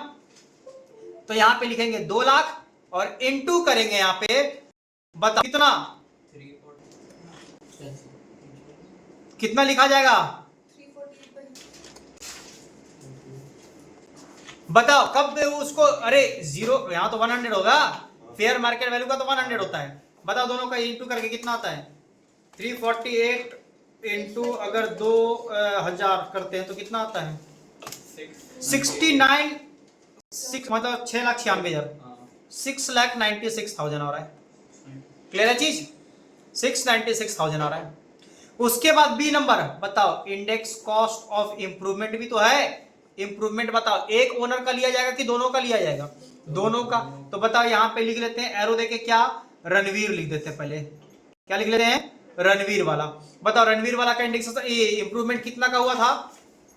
[SPEAKER 1] तो यहाँ पे लिखेंगे 2 लाख और इनटू करेंगे यहाँ पे, बताओ कितना कितना लिखा जाएगा? बताओ कब उसको, अरे जीरो, यहां तो 100 होगा, फेयर मार्केट वैल्यू का तो 100 होता है। बताओ दोनों का इंटू करके कितना आता है? 348 इंटू अगर 2000 करते हैं तो कितना आता है? 69 मतलब 6,96,000, 6,96,000 आ रहा है। क्लियर है चीज? 6,96,000 आ रहा है। उसके बाद बी नंबर बताओ, इंडेक्स कॉस्ट ऑफ इंप्रूवमेंट भी तो है। इंप्रूवमेंट बताओ एक ओनर का लिया जाएगा कि दोनों का लिया जाएगा? दोनों का। तो बताओ यहां पे लिख लेते हैं एरो देके, क्या? रणवीर लिख देते हैं पहले। क्या लिख लेते हैं? रणवीर वाला। बताओ रणवीर वाला का इंडेक्स इंप्रूवमेंट कितना का हुआ था?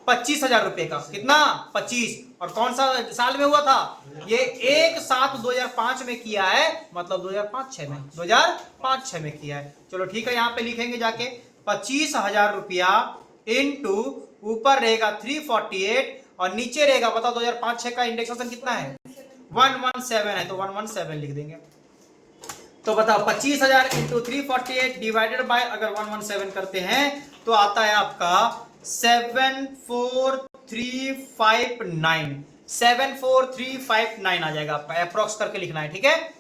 [SPEAKER 1] 25,000 रुपए का। कितना? 25। और कौन सा साल में हुआ था? ये 1/7/2005 में किया है, मतलब 2005-6 में, 2005-6 में किया है। चलो ठीक है, यहाँ पे लिखेंगे जाके 25,000 रुपया इंटू ऊपर रहेगा 348 और नीचे रहेगा, बताओ 2005-6 का इंडेक्सेशन कितना है? 117 है, तो 117 लिख देंगे। तो बताओ 25,000 इंटू 348 डिवाइडेड बाय अगर 117 करते हैं तो आता है आपका 74359, 74359 आ जाएगा आपका, अप्रोक्स करके लिखना है, ठीक है।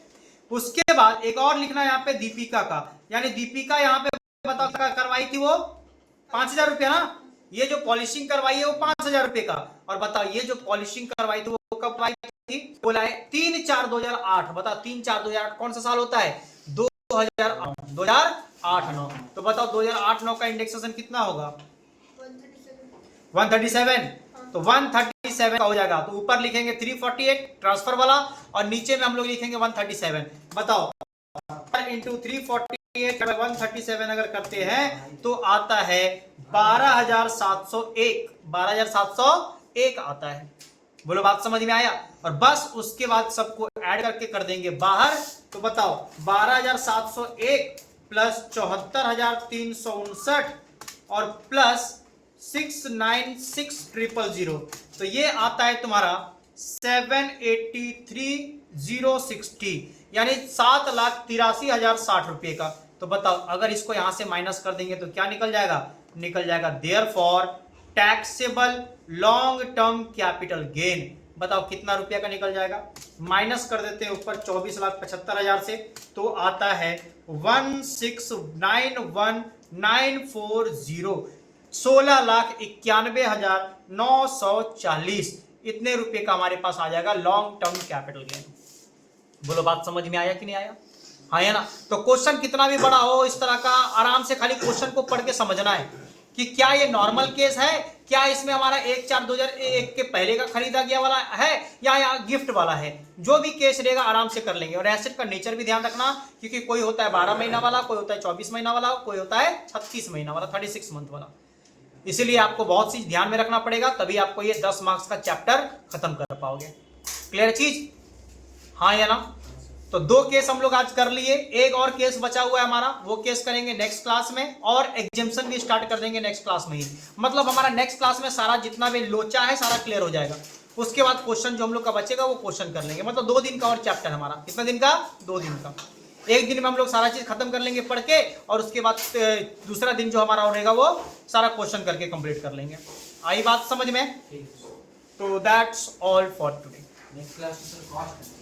[SPEAKER 1] उसके बाद एक और लिखना है यहाँ पे दीपिका का, यानी दीपिका यहाँ पे बताओ करवाई थी वो 5,000 रुपया ना, ये जो पॉलिशिंग करवाई है वो 5,000 रुपए का। और बताओ ये जो पॉलिशिंग करवाई थी वो कब करवाई थी? बोला है 3/4/2008। बताओ 3/4/2008 कौन सा साल होता है? 2008-9। तो बताओ 2008-9 का इंडेक्सेशन कितना होगा? 137। तो 137 का हो जाएगा। तो ऊपर लिखेंगे 348 ट्रांसफर वाला और नीचे में हम लोग लिखेंगे 137। बताओ इंटू 348 137 अगर करते हैं तो आता है 12,701, 12,701 आता है। बोलो बात समझ में आया? और बस उसके बाद सबको ऐड करके कर देंगे बाहर। तो बताओ 12,701 प्लस 74,359 और प्लस 696,000, तो ये आता है तुम्हारा 783,060, यानी 7,83,060 रुपए का। तो बताओ अगर इसको यहां से माइनस कर देंगे तो क्या निकल जाएगा? निकल जाएगा therefore taxable long term capital gain. बताओ कितना रुपया का निकल जाएगा? माइनस कर देते हैं ऊपर 24,75,000 से, तो आता है 1,69,1940, 16,91,940, इतने रुपए का हमारे पास आ जाएगा लॉन्ग टर्म कैपिटल गेन। बोलो बात समझ में आया कि नहीं आया? हाँ है ना? तो क्वेश्चन कितना भी बड़ा हो इस तरह का आराम से खाली क्वेश्चन को पढ़ के समझना है कि क्या ये नॉर्मल केस है, क्या इसमें हमारा 1/4/2001 के पहले का खरीदा गया वाला है या गिफ्ट वाला है। जो भी केस रहेगा आराम से कर लेंगे। और एसेट का नेचर भी ध्यान रखना, क्योंकि कोई होता है 12 महीना वाला, कोई होता है 24 महीना वाला, कोई होता है 36 महीना वाला, 36 मंथ वाला। इसीलिए आपको बहुत सी ध्यान में रखना पड़ेगा, तभी आपको ये 10 मार्क्स का चैप्टर खत्म कर पाओगे। क्लियर चीज? हाँ या ना? तो 2 केस हम लोग आज कर लिए, एक और केस बचा हुआ है हमारा, वो केस करेंगे नेक्स्ट क्लास में, और एग्जाम्पशन भी स्टार्ट कर देंगे नेक्स्ट क्लास में ही। मतलब हमारा नेक्स्ट क्लास में सारा जितना भी लोचा है सारा क्लियर हो जाएगा। उसके बाद क्वेश्चन जो हम लोग का बचेगा वो क्वेश्चन कर लेंगे। मतलब 2 दिन का और चैप्टर हमारा, कितना दिन का? 2 दिन का। एक दिन में हम लोग सारा चीज खत्म कर लेंगे पढ़ के, और उसके बाद दूसरा दिन जो हमारा रहेगा वो सारा क्वेश्चन करके कंप्लीट कर लेंगे। आई बात समझ में? तो that's all for today.
[SPEAKER 2] Next class में सर कॉस्ट